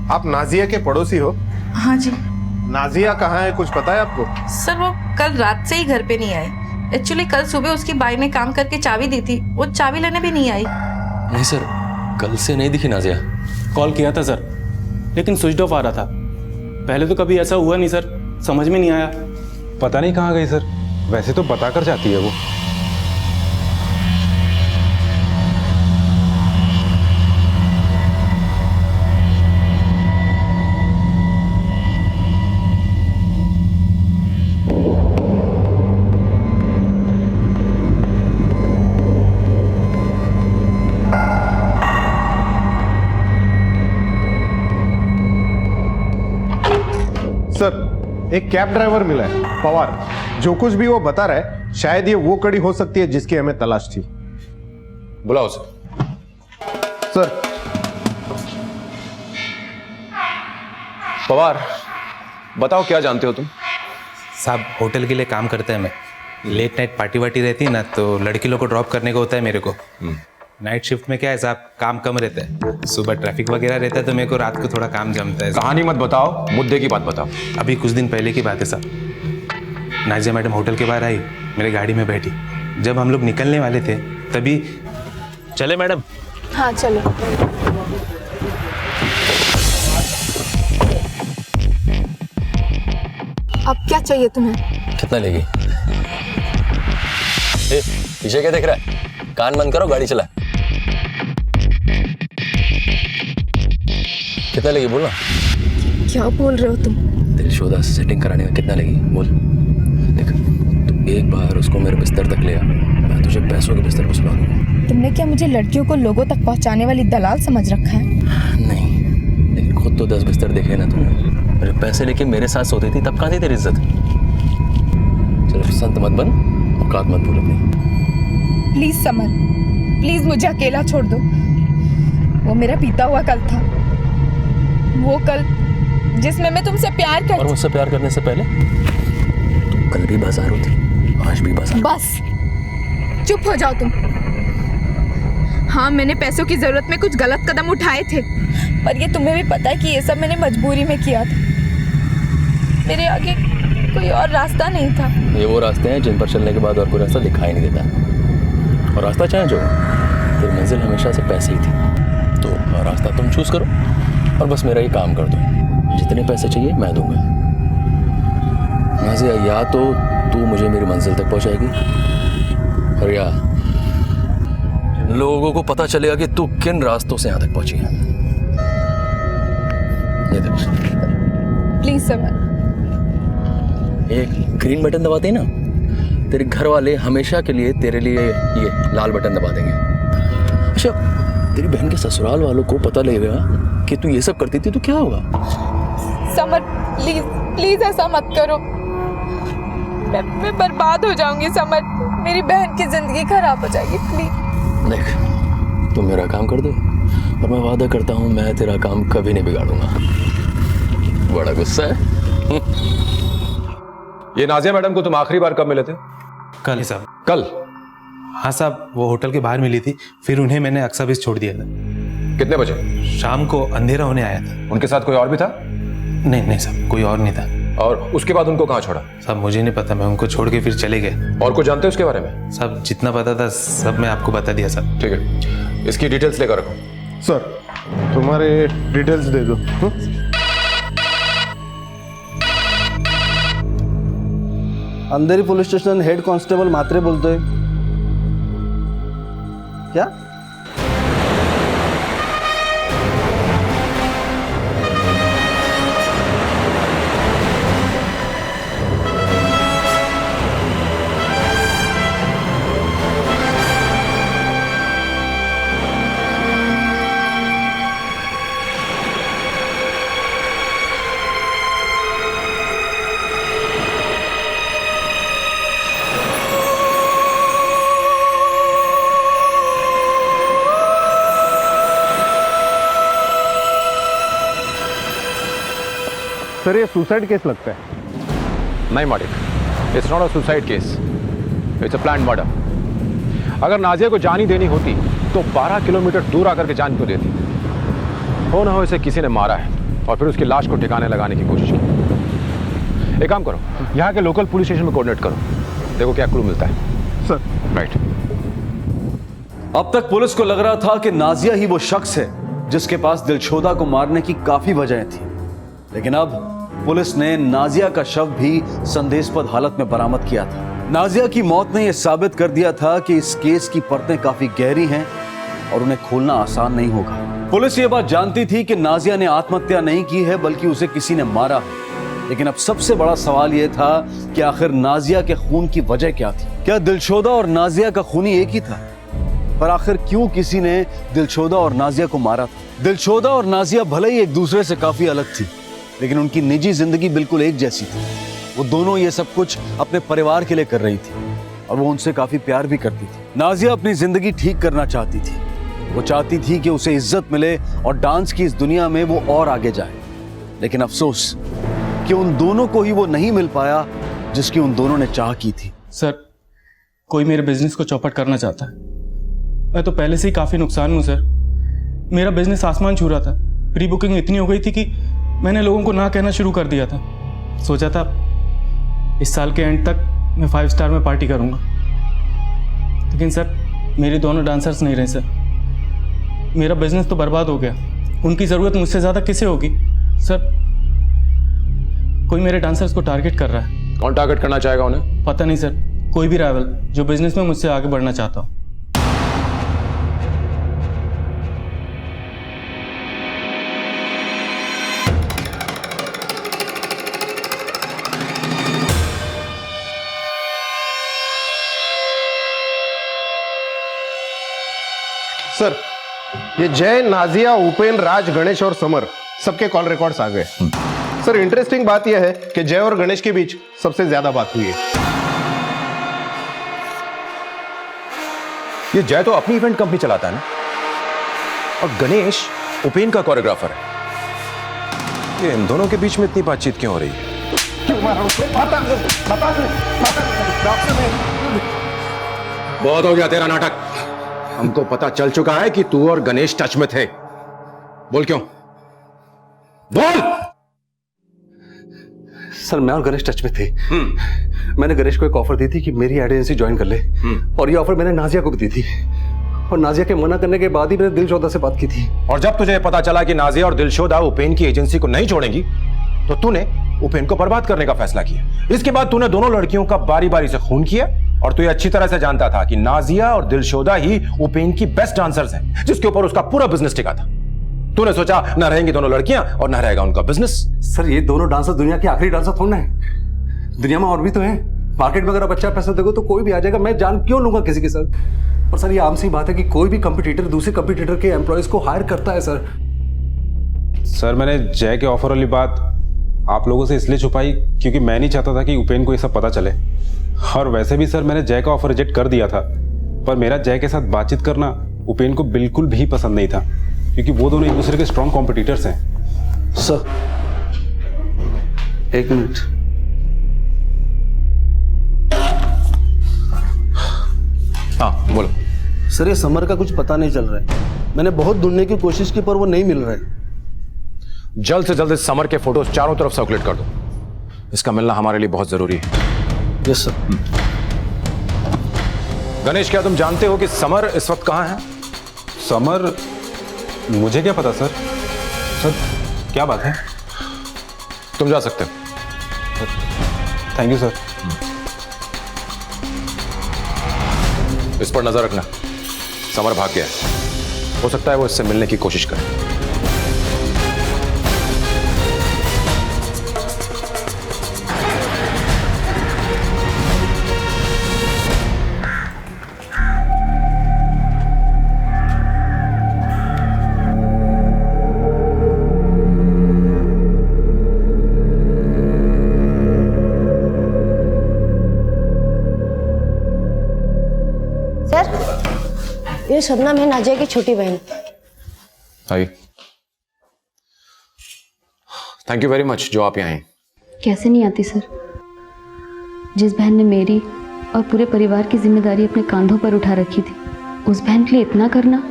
Speaker 8: आप नाजिया के पड़ोसी हो?
Speaker 16: हाँ जी।
Speaker 8: नाजिया कहाँ है, कुछ पता है आपको?
Speaker 16: सर, वो कल रात से ही घर पे नहीं आई। एक्चुअली कल सुबह उसकी बाई ने काम करके चाबी दी थी, वो चाबी लेने भी नहीं आई।
Speaker 12: नहीं सर, कल से नहीं दिखी नाजिया।
Speaker 3: कॉल किया था सर, लेकिन स्विच ऑफ आ रहा था। पहले तो कभी ऐसा हुआ नहीं सर, समझ में नहीं आया।
Speaker 7: पता नहीं कहाँ गई सर, वैसे तो बता कर जाती है वो।
Speaker 8: सर, एक कैब ड्राइवर मिला है, पवार। जो कुछ भी वो बता रहा है, शायद ये वो कड़ी हो सकती है जिसकी हमें तलाश थी।
Speaker 7: बुलाओ सर।
Speaker 8: सर।
Speaker 7: पवार, बताओ क्या जानते हो तुम?
Speaker 17: साहब, होटल के लिए काम करते हैं। मैं लेट नाइट पार्टी वार्टी रहती है ना, तो लड़की लोग को ड्रॉप करने को होता है मेरे को। नाइट शिफ्ट में क्या है साहब, काम कम रहता है। सुबह ट्रैफिक वगैरह रहता है, तो मेरे को रात को थोड़ा काम जमता है।
Speaker 7: कहानी मत बताओ, मुद्दे की बात बताओ।
Speaker 17: अभी कुछ दिन पहले की बात है साहब। नाजिया मैडम होटल के बाहर आई, मेरे गाड़ी में बैठी। जब हम लोग निकलने वाले थे तभी चले मैडम।
Speaker 1: हाँ चलो। अब क्या चाहिए तुम्हें?
Speaker 12: कितना लेगी? ए, पीछे क्या देख रहा है? कान बंद करो, गाड़ी चला। कितना लेगी बोलना?
Speaker 1: क्या बोल रहे हो तुम?
Speaker 12: दिलशोदा से सेटिंग कराने का कितना लेगी बोल। देख, तू एक बार उसको मेरे बिस्तर तक ले आ, मैं तुझे पैसों के बिस्तर पर सुला दूंगा।
Speaker 1: तुमने क्या मुझे लड़कियों को लोगं तक पहुंचाने वाली दलाल समझ रखा है?
Speaker 12: नहीं, लेकिन खुद तो 10 बिस्तर देखे ना तुमने। जब पैसे लेके मेरे साथ सोती थी तब कहाँ थी तेरी इज्जत? चलो संत मत बन, औकात मत भूल अपनी।
Speaker 1: प्लीज समर, प्लीज मुझे अकेला छोड़ दो। वो मेरा बीता हुआ कल था, वो कल जिसमें मैं तुमसे प्यार करती।
Speaker 12: और मुझसे प्यार करने से पहले तुम कल भी बाजारू थी, आज भी बाजार।
Speaker 1: बस चुप हो जाओ तुम। हाँ, मैंने पैसों की जरूरत में कुछ गलत कदम उठाए थे, पर ये तुम्हें भी पता है कि ये सब मैंने मजबूरी में किया था। मेरे आगे कोई और रास्ता नहीं था।
Speaker 12: ये वो रास्ते हैं जिन पर चलने के बाद और कोई रास्ता दिखाई नहीं देता। और रास्ता चाहे जो, तेरी मंजिल हमेशा से पैसे ही थी, तो रास्ता तुम चूज करो और बस मेरा ये काम कर दो। जितने पैसे चाहिए मैं दूंगा। नाज़िया, या तो तू मुझे मेरी मंजिल तक पहुंचाएगी, और या लोगों को पता चलेगा कि तू किन रास्तों से यहाँ तक पहुंची है। ये देख,
Speaker 1: प्लीज समर।
Speaker 12: एक ग्रीन बटन दबाते हैं ना, तेरे घर वाले हमेशा के लिए तेरे लिए ये लाल बटन दबा देंगे। अच्छा, तेरी बहन के ससुराल वालों को पता लगेगा कि तू ये सब करती थी तो क्या होगा?
Speaker 1: समर, प्लीज प्लीज ऐसा मत करो। मैं बर्बाद हो जाऊंगी समर, मेरी बहन की जिंदगी खराब हो जाएगी। प्लीज
Speaker 12: देख, तुम मेरा काम कर दो और मैं वादा करता हूँ मैं तेरा काम कभी नहीं बिगाड़ूंगा। बड़ा गुस्सा है।
Speaker 7: ये नाजिया मैडम को तुम आखिरी बार कब मिले थे?
Speaker 17: कल साहब।
Speaker 7: कल?
Speaker 17: हाँ साहब, वो होटल के बाहर मिली थी, फिर उन्हें मैंने अक्सा बीच छोड़ दिया था।
Speaker 7: कितने बजे?
Speaker 17: शाम को अंधेरा होने आया था।
Speaker 7: उनके साथ कोई और भी था?
Speaker 17: नहीं साहब, कोई और नहीं था।
Speaker 7: और उसके बाद उनको कहाँ छोड़ा?
Speaker 17: साहब मुझे नहीं पता, मैं उनको छोड़ के फिर चले गए।
Speaker 7: और कुछ जानते हो उसके बारे में?
Speaker 17: साहब जितना पता था सब मैं आपको बता दिया साहब।
Speaker 7: ठीक है, इसकी डिटेल्स लेकर रखो।
Speaker 8: सर तुम्हारे डिटेल्स दे दो।
Speaker 5: अंधेरी पुलिस स्टेशन हेड कांस्टेबल मात्रे बोलते हैं क्या?
Speaker 8: सर ये सुसाइड केस लगता है।
Speaker 7: नहीं मालिक, it's not a suicide case, it's a planned murder. अगर नाजिया को जान ही देनी होती तो 12 किलोमीटर दूर आकर के जान क्यों देती? हो ना हो इसे किसी ने मारा है और फिर उसकी लाश को ठिकाने लगाने की कोशिश की। एक काम करो, यहाँ के लोकल पुलिस स्टेशन में कोऑर्डिनेट करो, देखो क्या क्लू मिलता है।
Speaker 8: Sir
Speaker 7: right.
Speaker 6: अब तक पुलिस को लग रहा था कि नाजिया ही वो शख्स है जिसके पास दिलशोदा को मारने की काफी वजहें थी, लेकिन अब पुलिस ने नाजिया का शव भी संदेहास्पद हालत में बरामद किया था। नाजिया की मौत ने यह साबित कर दिया था कि इस केस की परतें काफी गहरी हैं और उन्हें खोलना आसान नहीं होगा। पुलिस ये बात जानती थी कि नाजिया ने आत्महत्या नहीं की है बल्कि उसे किसी ने मारा है, लेकिन अब सबसे बड़ा सवाल यह था कि आखिर नाजिया के खून की वजह क्या थी? क्या दिलशोदा और नाजिया का खूनी एक ही था? पर आखिर क्यों किसी ने दिलशोदा और नाजिया को मारा था? दिलशोदा और नाजिया भले ही एक दूसरे से काफी अलग थी, लेकिन उनकी निजी जिंदगी बिल्कुल एक जैसी थी। वो दोनों ये सब कुछ अपने परिवार के लिए कर रही थी और वो उनसे काफी प्यार भी करती थी। नाजिया अपनी जिंदगी ठीक करना चाहती थी, वो चाहती थी कि उसे इज्जत मिले और डांस की इस दुनिया में वो और आगे जाए, लेकिन अफसोस कि उन दोनों को ही वो नहीं मिल पाया जिसकी उन दोनों ने चाह की थी।
Speaker 3: सर कोई मेरे बिजनेस को चौपट करना चाहता है। मैं तो पहले से ही काफी नुकसान हूं सर। मेरा बिजनेस आसमान छू रहा था, प्री बुकिंग इतनी हो गई थी कि मैंने लोगों को ना कहना शुरू कर दिया था। सोचा था इस साल के एंड तक मैं 5 स्टार में पार्टी करूंगा, लेकिन सर मेरे दोनों डांसर्स नहीं रहे सर। मेरा बिजनेस तो बर्बाद हो गया। उनकी ज़रूरत मुझसे ज़्यादा किसे होगी सर? कोई मेरे डांसर्स को टारगेट कर रहा है।
Speaker 7: कौन टारगेट करना चाहेगा उन्हें?
Speaker 3: पता नहीं सर, कोई भी राइवल जो बिजनेस में मुझसे आगे बढ़ना चाहता हो।
Speaker 8: सर ये जय, नाजिया, उपेन, राज, गणेश और समर सबके कॉल रिकॉर्ड्स आ गए। सर इंटरेस्टिंग बात यह है कि जय और गणेश के बीच सबसे ज्यादा बात हुई है।
Speaker 7: ये जय तो अपनी इवेंट कंपनी चलाता है ना, और गणेश उपेन का कोरियोग्राफर है। ये इन दोनों के बीच में इतनी बातचीत क्यों हो रही है? बहुत हो गया तेरा नाटक। हमको पता चल चुका है कि तू और गणेश टच में थे। बोल क्यों? बोल।
Speaker 5: सर मैं और गणेश टच में थे। मैंने गणेश को एक ऑफर दी थी कि मेरी एड एजेंसी ज्वाइन कर ले, और ये ऑफर मैंने नाजिया को भी दी थी, और नाजिया के मना करने के बाद ही मैंने दिलशोदा से बात की थी।
Speaker 7: और जब तुझे पता चला कि नाजिया और दिलशोदा उपेन की एजेंसी को नहीं छोड़ेंगी, तो तूने उपेन को बर्बाद करने का फैसला किया। इसके बाद तूने दोनों लड़कियों का बारी बारी से खून किया, और तू ये अच्छी तरह से जानता था कि नाजिया और दिलशोदा ही उपेन की बेस्ट डांसर्स हैं, जिसके ऊपर उसका पूरा बिजनेस टिका था। तूने सोचा न रहेंगी दोनों लड़कियां और न रहेगा उनका बिजनेस।
Speaker 5: सर ये दोनों डांसर दुनिया के आखिरी डांसर थोड़ा है, दुनिया में और भी तो हैं। मार्केट में अगर आप अच्छा पैसा दोगे तो कोई भी आ जाएगा, मैं जान क्यों लूंगा किसी के साथ? और सर ये आम सी बात है कि कोई भी कंपटीटर दूसरे कंपटीटर के एम्प्लॉयज को हायर करता है।
Speaker 11: सर मैंने जय के ऑफर वाली बात आप लोगों से इसलिए छुपाई क्योंकि मैं नहीं चाहता था कि उपेन को ये सब पता चले। और वैसे भी सर मैंने जय का ऑफर रिजेक्ट कर दिया था, पर मेरा जय के साथ बातचीत करना उपेन को बिल्कुल भी पसंद नहीं था, क्योंकि वो दोनों एक दूसरे के स्ट्रॉन्ग कॉम्पिटिटर्स हैं।
Speaker 5: सर एक मिनट।
Speaker 7: हाँ बोलो।
Speaker 5: सर ये समर का कुछ पता नहीं चल रहा है।
Speaker 9: मैंने बहुत ढूंढने की कोशिश की पर वो नहीं मिल रहे।
Speaker 7: जल्द से जल्द इस समर के फोटोज चारों तरफ सर्कुलेट कर दो। इसका मिलना हमारे लिए बहुत जरूरी है।
Speaker 9: Yes sir.
Speaker 7: गणेश, क्या तुम जानते हो कि समर इस वक्त कहाँ है?
Speaker 11: समर? मुझे क्या पता सर। सर क्या बात है?
Speaker 7: तुम जा सकते हो।
Speaker 11: Thank you sir.
Speaker 7: इस पर नजर रखना। समर भाग गया है, हो सकता है वो इससे मिलने की कोशिश करे।
Speaker 18: ये शबनम है नाजिया की छोटी बहन।
Speaker 7: हाय, थैंक यू वेरी मच जो आप यहाँ आई।
Speaker 19: कैसे नहीं आती सर। जिस बहन ने मेरी और पूरे परिवार की जिम्मेदारी अपने कांधों पर उठा रखी थी, उस बहन के लिए इतना करना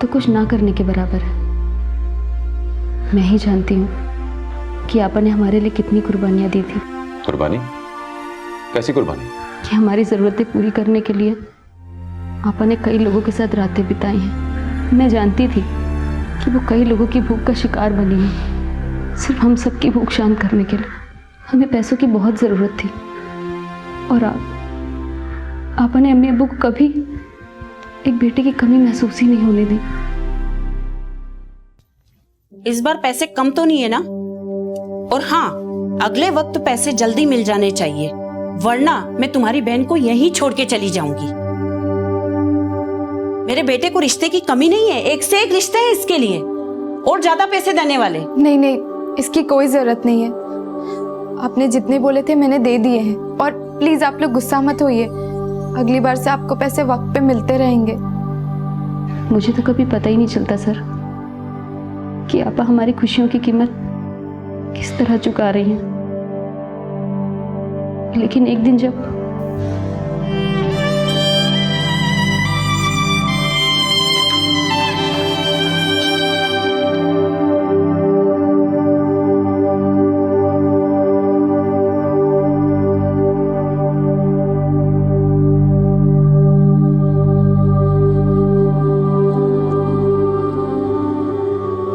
Speaker 19: तो कुछ ना करने के बराबर है। मैं ही जानती हूँ कि आपा ने हमारे लिए कितनी कुर्बानियाँ दी थी।
Speaker 7: कुर्बानी? कैसी कुर्बानी?
Speaker 19: कि हमारी ज़रूरतें पूरी करने के लिए आपा ने कई लोगों के साथ रातें बिताई हैं। मैं जानती थी कि वो कई लोगों की भूख का शिकार बनी है, सिर्फ हम सबकी भूख शांत करने के लिए। हमें पैसों की बहुत ज़रूरत थी और आपा ने अम्मी अब्बू को कभी एक बेटे की कमी महसूस ही नहीं होने दी।
Speaker 20: इस बार पैसे कम तो नहीं है ना? और हाँ, अगले वक्त पैसे जल्दी मिल जाने चाहिए, वरना मैं तुम्हारी बहन को यहीं छोड़ के चली जाऊंगी। मेरे बेटे को रिश्ते की कमी नहीं है, एक से एक रिश्ते हैं इसके लिए, और ज्यादा पैसे देने वाले।
Speaker 1: नहीं नहीं, इसकी कोई जरूरत नहीं है। आपने जितने बोले थे मैंने दे दिए हैं। और प्लीज आप लोग गुस्सा मत होइए, अगली बार से आपको पैसे वक्त पे मिलते रहेंगे।
Speaker 19: मुझे तो कभी पता ही नहीं चलता सर कि आपा हमारी खुशियों की कीमत किस तरह चुका रही हैं। लेकिन एक दिन जब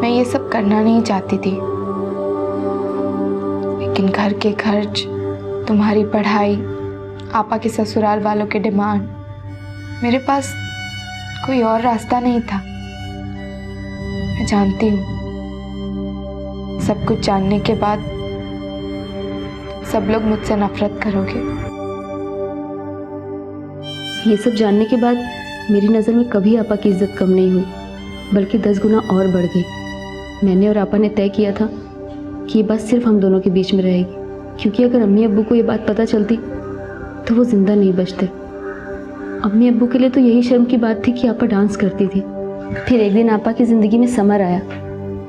Speaker 1: मैं ये सब करना नहीं चाहती थी, लेकिन घर के खर्च, तुम्हारी पढ़ाई, आपा के ससुराल वालों के डिमांड, मेरे पास कोई और रास्ता नहीं था। मैं जानती हूँ सब कुछ जानने के बाद सब लोग मुझसे नफरत करोगे।
Speaker 19: ये सब जानने के बाद मेरी नज़र में कभी आपा की इज्जत कम नहीं हुई, बल्कि 10 गुना और बढ़ गई। मैंने और आपा ने तय किया था कि ये बात सिर्फ हम दोनों के बीच में रहेगी, क्योंकि अगर अम्मी अब्बू को ये बात पता चलती तो वो जिंदा नहीं बचते। अम्मी अब्बू के लिए तो यही शर्म की बात थी कि आपा डांस करती थी। फिर एक दिन आपा की ज़िंदगी में समर आया।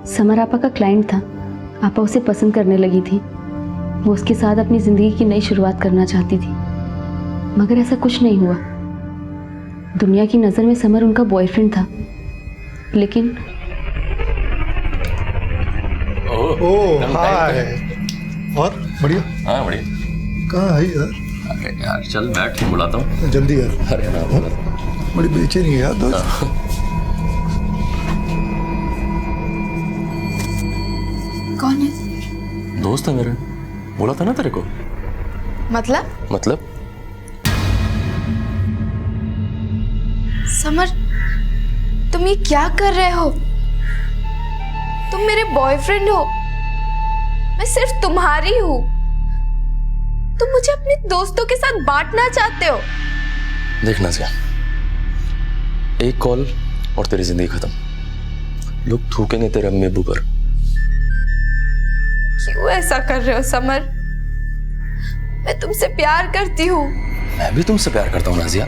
Speaker 19: समर आपा का क्लाइंट था। आपा उसे पसंद करने लगी थी। वो उसके साथ अपनी ज़िंदगी की नई शुरुआत करना चाहती थी, मगर ऐसा कुछ नहीं हुआ। दुनिया की नज़र में समर उनका बॉयफ्रेंड था, लेकिन
Speaker 21: ओह हाय, बहुत बढ़िया।
Speaker 12: हाँ बढ़िया।
Speaker 21: कहाँ है यार?
Speaker 12: अरे यार चल बैठ, बुलाता हूँ।
Speaker 21: जल्दी यार।
Speaker 12: अरे ना
Speaker 21: बड़ी बेचैनी है यार दोस्त।
Speaker 1: कौन है?
Speaker 12: दोस्त है मेरा, बोला था ना तेरे को।
Speaker 1: मतलब समर, तुम ये क्या कर रहे हो? तुम मेरे बॉयफ्रेंड हो, मैं सिर्फ तुम्हारी हूँ। तुम मुझे अपने दोस्तों के साथ बांटना चाहते हो।
Speaker 12: देखना क्या, एक कॉल और तेरी जिंदगी खत्म। लोग थूकेंगे तेरे अम्मी अब्बू पर।
Speaker 1: क्यों ऐसा कर रहे हो समर? मैं तुमसे प्यार करती हूँ।
Speaker 12: मैं भी तुमसे प्यार करता हूँ नाजिया,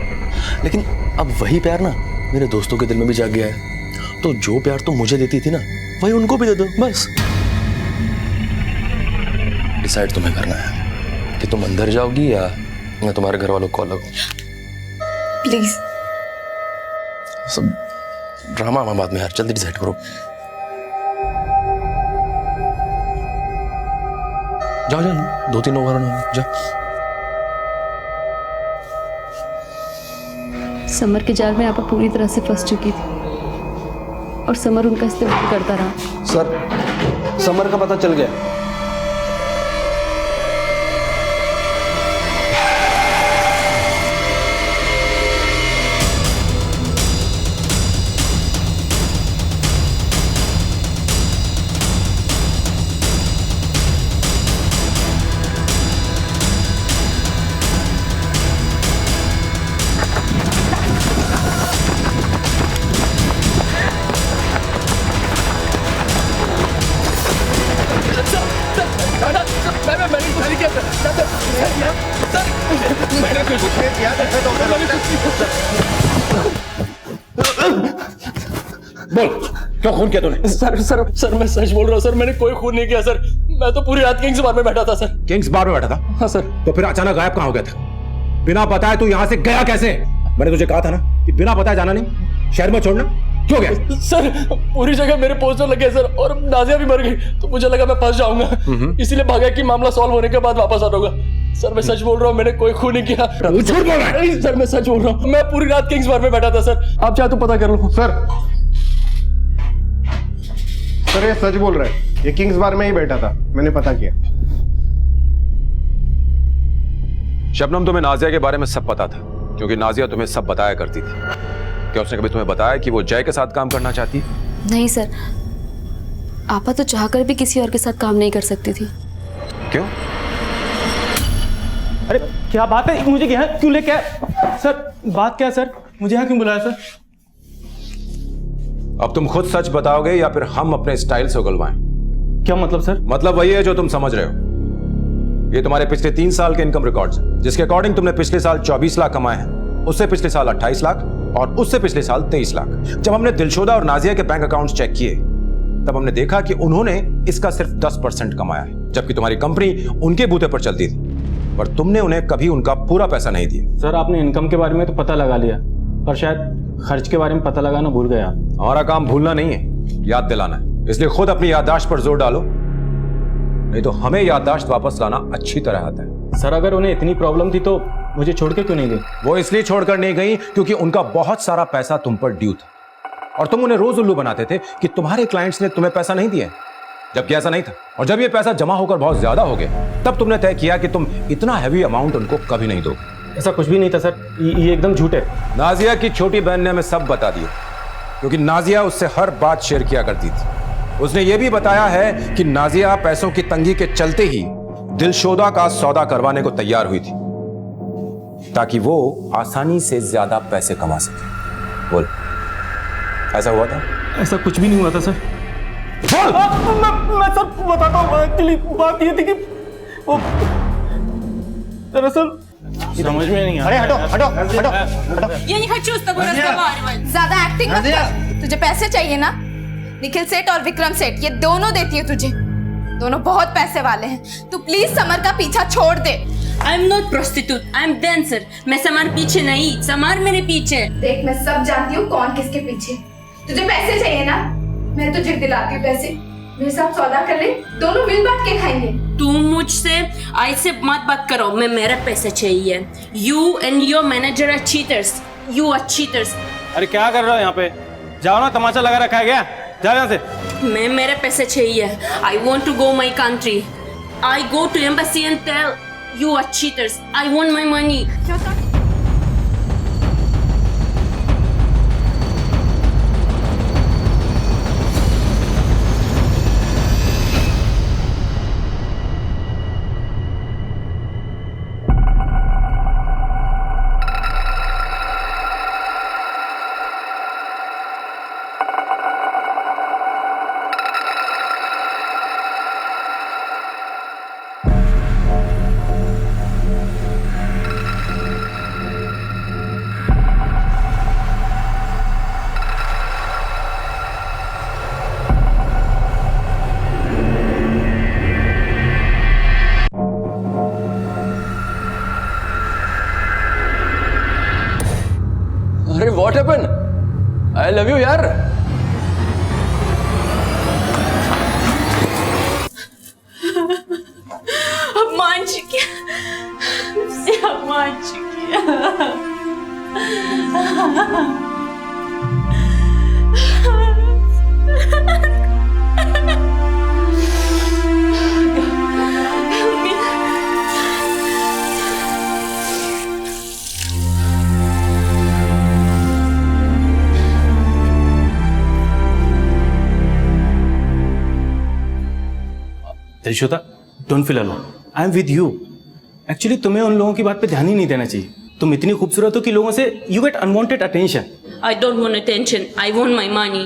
Speaker 12: लेकिन अब वही प्यार ना मेरे दोस्तों के दिल में भी जाग गया है। तो जो प्यार तुम मुझे देती थी ना, वही उनको भी दे दो बस। डिसाइड तुम्हें करना है कि तुम अंदर जाओगी या मैं तुम्हारे घर वालों को कॉल लगाऊं।
Speaker 1: प्लीज।
Speaker 12: ड्रामा हमारे बाद में यार, जल्दी डिसाइड करो। जाओ जाओ, 2-3 ओवर जाओ।
Speaker 19: समर के जाल में आपा पूरी तरह से फंस चुकी थी और समर उनका इस्तेमाल करता रहा।
Speaker 9: सर, समर का पता चल गया।
Speaker 12: बोल, क्यों खून किया तूने? सर मैं सच बोल रहा हूँ सर, मैंने कोई खून नहीं किया सर। मैं तो पूरी रात किंग्स बार में बैठा था सर।
Speaker 7: किंग्स बार में बैठा था?
Speaker 12: हाँ सर।
Speaker 7: तो फिर अचानक गायब कहाँ हो गया था? बिना बताए तू यहाँ से गया कैसे? मैंने तुझे कहा था ना कि बिना बताए जाना नहीं, शहर में छोड़ना। क्यों गया?
Speaker 12: सर पूरी जगह मेरे पोस्टर लगे सर, और नाजिया भी मर गई, तो मुझे लगा मैं फंस जाऊंगा, इसीलिए भागा कि मामला सॉल्व होने के बाद वापस आ जाऊंगा। सर मैं सच बोल रहा हूँ, मैंने कोई खून नहीं किया।
Speaker 7: झूठ बोल रहा है?
Speaker 12: सर मैं सच बोल रहा हूँ, मैं पूरी रात किंग्स बार में बैठा था सर। आप चाहे तो पता कर लो।
Speaker 8: सर ये सच बोल रहा है, ये किंग्स बार में ही बैठा था, मैंने पता किया।
Speaker 7: शबनम, तुम्हें नाजिया के बारे में सब पता था, क्योंकि नाजिया तुम्हें सब बताया करती थी। क्या उसने कभी तुम्हें बताया कि वो जय के साथ काम करना चाहती है?
Speaker 19: नहीं सर, आपा तो चाहकर भी किसी और के साथ काम नहीं कर सकती थी।
Speaker 7: क्यों?
Speaker 3: अरे क्या बात है, मुझे यहाँ क्यों लेके आए? सर बात क्या है सर, मुझे यहाँ क्यों बुलाया सर?
Speaker 7: अब तुम खुद सच बताओगे या फिर हम अपने स्टाइल से उगलवाएं?
Speaker 3: क्या मतलब सर?
Speaker 7: मतलब वही है जो तुम समझ रहे हो। ये तुम्हारे पिछले 3 साल के इनकम रिकॉर्ड्स हैं, जिसके अकॉर्डिंग तुमने पिछले साल 24 लाख कमाए हैं, उससे पिछले साल 28 लाख और उससे पिछले साल 23 लाख। जब हमने दिलशोदा और नाजिया के बैंक अकाउंट्स चेक किए, तब हमने देखा कि उन्होंने इसका सिर्फ 10% कमाया है, जबकि तुम्हारी कंपनी उनके बूते पर चलती थी, पर तुमने उन्हें कभी उनका पूरा पैसा नहीं दिया।
Speaker 3: सर आपने इनकम के बारे में तो पता लगा लिया, पर शायद खर्च के बारे में पता लगाना भूल गया।
Speaker 7: हमारा काम भूलना नहीं है, याद दिलाना है। इसलिए खुद अपनी याददाश्त पर जोर डालो, नहीं तो हमें याददाश्त वापस लाना अच्छी तरह आता है।
Speaker 3: सर अगर उन्हें इतनी प्रॉब्लम थी तो मुझे छोड़ के क्यों नहीं गई?
Speaker 7: वो इसलिए छोड़कर नहीं गई क्योंकि उनका बहुत सारा पैसा तुम पर ड्यू था, और तुम उन्हें रोज उल्लू बनाते थे कि तुम्हारे क्लाइंट्स ने तुम्हें पैसा नहीं दिया, जबकि ऐसा नहीं था। और जब ये पैसा जमा होकर बहुत ज्यादा हो गया, तब तुमने तय किया कि तुम इतना हैवी अमाउंट उनको कभी नहीं दोगे।
Speaker 3: ऐसा कुछ भी नहीं था सर, ये एकदम झूठ है।
Speaker 7: नाजिया की छोटी बहन ने हमें सब बता दिया, क्योंकि नाजिया उससे हर बात शेयर किया करती थी। उसने ये भी बताया है कि नाजिया पैसों की तंगी के चलते ही दिलशोदा का सौदा करवाने को तैयार हुई थी, ताकि वो आसानी से ज्यादा पैसे कमा सके। बोल, ऐसा हुआ था?
Speaker 3: ऐसा कुछ भी नहीं हुआ था सर। मैं सर बताता हूँ। एक्चुअली बात ये थी कि वो दरअसल समझ में नहीं आ रहा।
Speaker 1: अरे हटो हटो हटो हटो।
Speaker 15: Я не хочу с тобой разговаривать.
Speaker 1: ज्यादा एक्टिंग मत कर। तुझे पैसे चाहिए ना? निखिल सेठ और विक्रम सेठ ये दोनों देती है तुझे। दोनों बहुत पैसे वाले हैं। तू प्लीज समर का पीछा छोड़ दे।
Speaker 15: I am not prostitute. I am dancer. मैं समर पीछे नहीं, समर मेरे पीछे।
Speaker 1: देख मैं सब जानती हूँ कौन किसके पीछे। तुझे पैसे चाहिए ना? मैं तुझे दिलाती हूँ पैसे। मेरे साथ सौदा कर ले, दोनों मिल बांट के खाएंगे।
Speaker 15: तुम मुझसे ऐसे मत बात करो, मैं मेरे पैसे चाहिए। You and your manager are cheaters. You are cheaters.
Speaker 3: अरे क्या कर रहे हो यहाँ पे? जाओ ना, तमाचा लगा रखा है क्या? जाओ यहाँ से।
Speaker 15: मैं मेरे पैसे चाहिए। I want to go my country. I go to embassy and tell you are cheaters. I want my money.
Speaker 12: अरे what happened? I love you यार।
Speaker 15: अब मान चुकी अब मान चुकी
Speaker 3: Dilshoda, don't feel alone, I am with you. Actually तुम्हें उन लोगों की बात पे ध्यान ही नहीं देना चाहिए। तुम इतनी खूबसूरत हो कि लोगों से you get unwanted attention.
Speaker 15: I don't want attention. I want my money.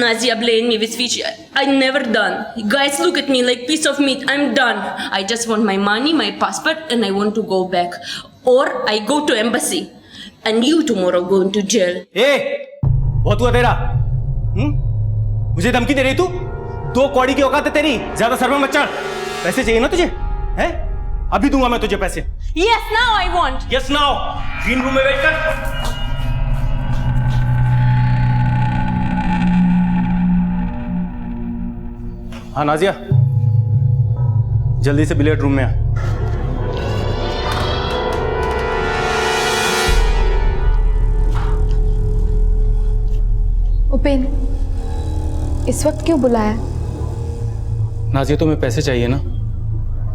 Speaker 15: Nazia blamed me with which I never done. Guys look at me like piece of meat. I'm done. I just want my money, my passport, and I want to go back. Or I go to embassy. And you tomorrow going to jail.
Speaker 3: बहुत हुआ तेरा। मुझे धमकी दे रही तू? 2 कौड़ी की औकात है तेरी, ज्यादा सर में मत चढ़। पैसे चाहिए ना तुझे? हैं? अभी दूंगा मैं तुझे पैसे।
Speaker 15: Yes, now I want.
Speaker 3: Yes, now. Green room में वेट कर। हाँ नाजिया, जल्दी से बिलियर्ड रूम में आ।
Speaker 1: उपेन, इस वक्त क्यों बुलाया?
Speaker 3: नाजिया, तुम्हें पैसे चाहिए ना?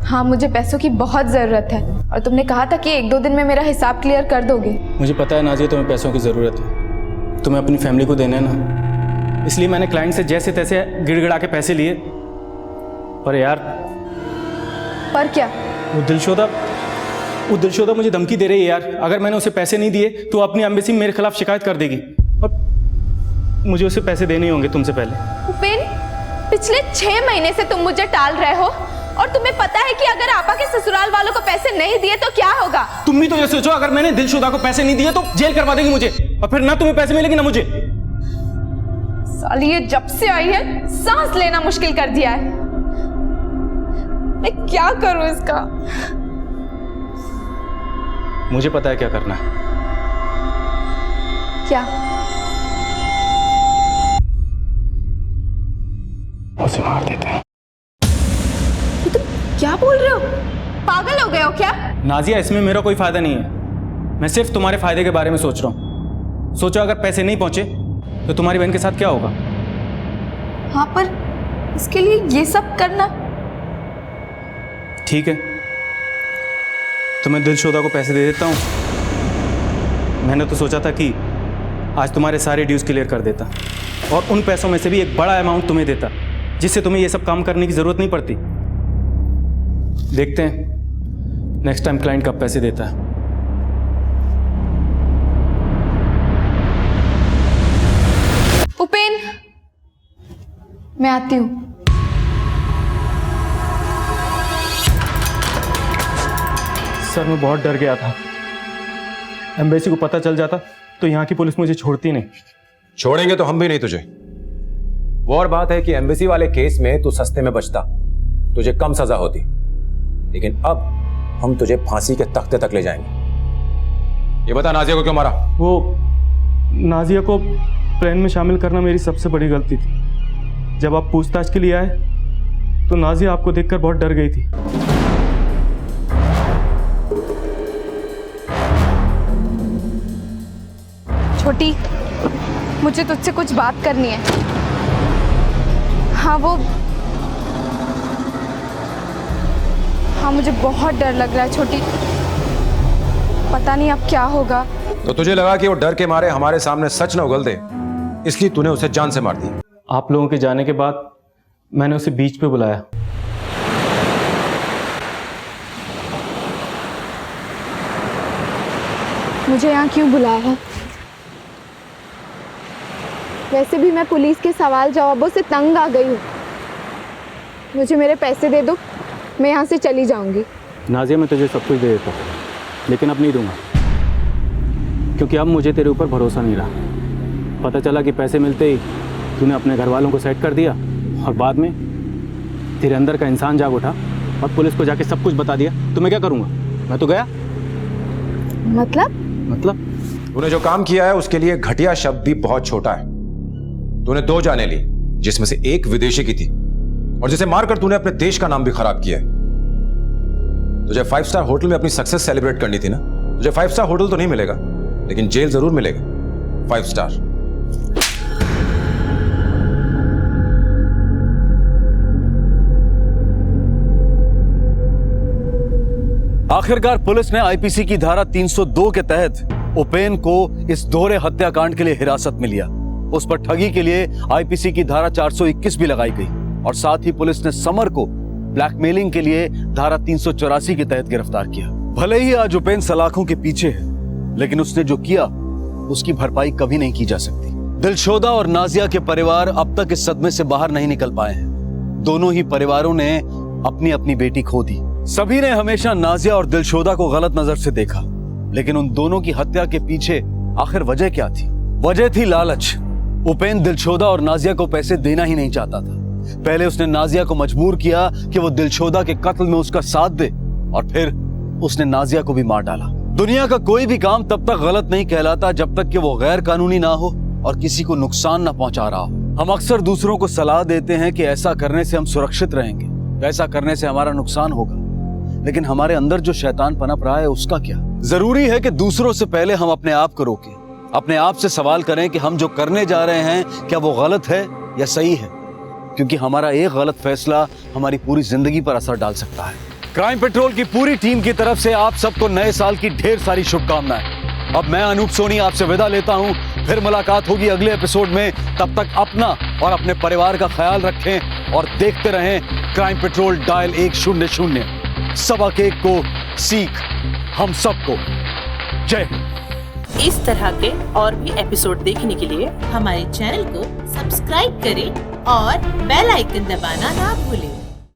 Speaker 1: हाँ, मुझे पैसों की बहुत ज़रूरत है और तुमने कहा था कि 1-2 दिन में मेरा हिसाब क्लियर कर दोगे।
Speaker 3: मुझे पता है नाजिया, तुम्हें पैसों की ज़रूरत है। तुम्हें अपनी फैमिली को देने ना, इसलिए मैंने क्लाइंट से जैसे तैसे गिड़गिड़ा के पैसे लिए। पर यार,
Speaker 1: पर क्या?
Speaker 3: वो दिलशोदा मुझे धमकी दे रही है यार। अगर मैंने उसे पैसे नहीं दिए तो अपनी एम्बेसी में मेरे खिलाफ शिकायत कर देगी और मुझे उसे पैसे देने होंगे तुमसे पहले।
Speaker 1: उपेन, पिछले 6 महीने से तुम मुझे टाल रहे हो और तुम्हें पता है कि अगर आपा के ससुराल वालों को पैसे नहीं दिए तो क्या होगा?
Speaker 3: तुम भी तो ये सोचो, अगर मैंने दिलशोदा को पैसे नहीं दिए तो जेल करवा देगी मुझे, और फिर ना तुम्हें पैसे मिलेंगे ना मुझे।
Speaker 1: साली, ये जब से आई है सांस लेना मुश्किल कर दिया है। मैं क्या करूं इसका?
Speaker 3: मुझे पता है क्या करना है।
Speaker 1: क्या?
Speaker 3: उसे मार देते हैं।
Speaker 1: क्या बोल रहे हो? पागल हो गए हो क्या?
Speaker 3: नाजिया, इसमें मेरा कोई फायदा नहीं है। मैं सिर्फ तुम्हारे फायदे के बारे में सोच रहा हूँ। सोचो अगर पैसे नहीं पहुंचे तो तुम्हारी बहन के साथ क्या होगा?
Speaker 1: हाँ, पर इसके लिए ये सब करना?
Speaker 3: ठीक है, तो मैं दिलशोदा को पैसे दे देता हूँ। मैंने तो सोचा था कि आज तुम्हारे सारे ड्यूज क्लियर कर देता और उन पैसों में से भी एक बड़ा अमाउंट तुम्हें देता, जिससे तुम्हें ये सब काम करने की जरूरत नहीं पड़ती। देखते हैं नेक्स्ट टाइम क्लाइंट कब पैसे देता है।
Speaker 1: उपेन, मैं आती हूँ।
Speaker 3: सर, मैं बहुत डर गया था। एम्बेसी को पता चल जाता तो यहाँ की पुलिस मुझे छोड़ती नहीं।
Speaker 7: छोड़ेंगे तो हम भी नहीं तुझे। वो और बात है कि एम्बेसी वाले केस में तू सस्ते में बचता, तुझे कम सजा होती, लेकिन अब हम तुझे फांसी के तख्ते तक ले जाएंगे। ये बता, नाजिया को क्यों मारा?
Speaker 3: वो नाजिया को प्लान में शामिल करना मेरी सबसे बड़ी गलती थी। जब आप पूछताछ के लिए आए तो नाजिया आपको देखकर बहुत डर गई थी।
Speaker 1: छोटी, मुझे तुझसे कुछ बात करनी है। हाँ, मुझे बहुत डर लग रहा है छोटी। पता नहीं अब क्या होगा।
Speaker 7: तो तुझे लगा कि वो डर के मारे हमारे सामने सच न उगल दे, इसलिए तूने उसे जान से मार दी।
Speaker 3: आप लोगों के जाने के बाद मैंने उसे बीच पे बुलाया।
Speaker 1: मुझे यहाँ क्यों बुलाया है? वैसे भी मैं पुलिस के सवाल जवाबों से तंग आ गई हूँ। मुझे मेरे पैसे दे दो, मैं यहाँ से चली जाऊँगी।
Speaker 3: नाजिया, मैं तुझे सब कुछ दे देता हूँ, लेकिन अब नहीं दूंगा, क्योंकि अब मुझे तेरे ऊपर भरोसा नहीं रहा। पता चला कि पैसे मिलते ही तूने अपने घर वालों को सेट कर दिया और बाद में तेरे अंदर का इंसान जाग उठा और पुलिस को जाके सब कुछ बता दिया। तो मैं क्या करूँगा? मैं तो गया।
Speaker 1: मतलब
Speaker 7: तूने जो काम किया है उसके लिए घटिया शब्द भी बहुत छोटा है। तूने 2 जानें ली, जिसमें से एक विदेशी की थी, और जिसे मारकर तूने अपने देश का नाम भी खराब किया है। तुझे 5 स्टार होटल में अपनी सक्सेस सेलिब्रेट करनी थी ना। तुझे 5 स्टार होटल तो नहीं मिलेगा, लेकिन जेल जरूर मिलेगा, 5 स्टार।
Speaker 6: आखिरकार पुलिस ने आईपीसी की धारा 302 के तहत उपेन को इस दोहरे हत्याकांड के लिए हिरासत में लिया। उस पर ठगी के लिए आईपीसी की धारा 421 भी लगाई गई और साथ ही पुलिस ने समर को ब्लैकमेलिंग के लिए धारा 384 के तहत गिरफ्तार किया। भले ही आज उपेन सलाखों के पीछे है, लेकिन उसने जो किया उसकी भरपाई कभी नहीं की जा सकती। दिलशोदा और नाजिया के परिवार अब तक इस सदमे से बाहर नहीं निकल पाए हैं। दोनों ही परिवारों ने अपनी अपनी बेटी खो दी। सभी ने हमेशा नाजिया और दिलशोदा को गलत नजर से देखा, लेकिन उन दोनों की हत्या के पीछे आखिर वजह क्या थी? वजह थी लालच। उपेन दिलशोदा और नाजिया को पैसे देना ही नहीं चाहता था। पहले उसने नाजिया को मजबूर किया कि वो दिलशोदा के कत्ल में उसका साथ दे, और फिर उसने नाजिया को भी मार डाला। दुनिया का कोई भी काम तब तक गलत नहीं कहलाता जब तक कि वो गैर कानूनी ना हो और किसी को नुकसान ना पहुंचा रहा हो। हम अक्सर दूसरों को सलाह देते हैं कि ऐसा करने से हम सुरक्षित रहेंगे, ऐसा करने से हमारा नुकसान होगा, लेकिन हमारे अंदर जो शैतान पनप रहा है उसका क्या? जरूरी है कि दूसरों से पहले हम अपने आप को रोकें, अपने आप से सवाल करें कि हम जो करने जा रहे हैं क्या वो गलत है या सही है, क्योंकि हमारा एक गलत फैसला हमारी पूरी जिंदगी पर असर डाल सकता है। क्राइम पेट्रोल की पूरी टीम की तरफ से आप सबको नए साल की ढेर सारी शुभकामनाएं। अब मैं अनूप सोनी आपसे विदा लेता हूं, फिर मुलाकात होगी अगले एपिसोड में। तब तक अपना और अपने परिवार का ख्याल रखें और देखते रहें क्राइम पेट्रोल डायल 100। सबक एक को सीख हम सबको। जय हिंद।
Speaker 4: इस तरह के और भी एपिसोड देखने के लिए हमारे चैनल को सब्सक्राइब करें और बेल आइकन दबाना ना भूलें।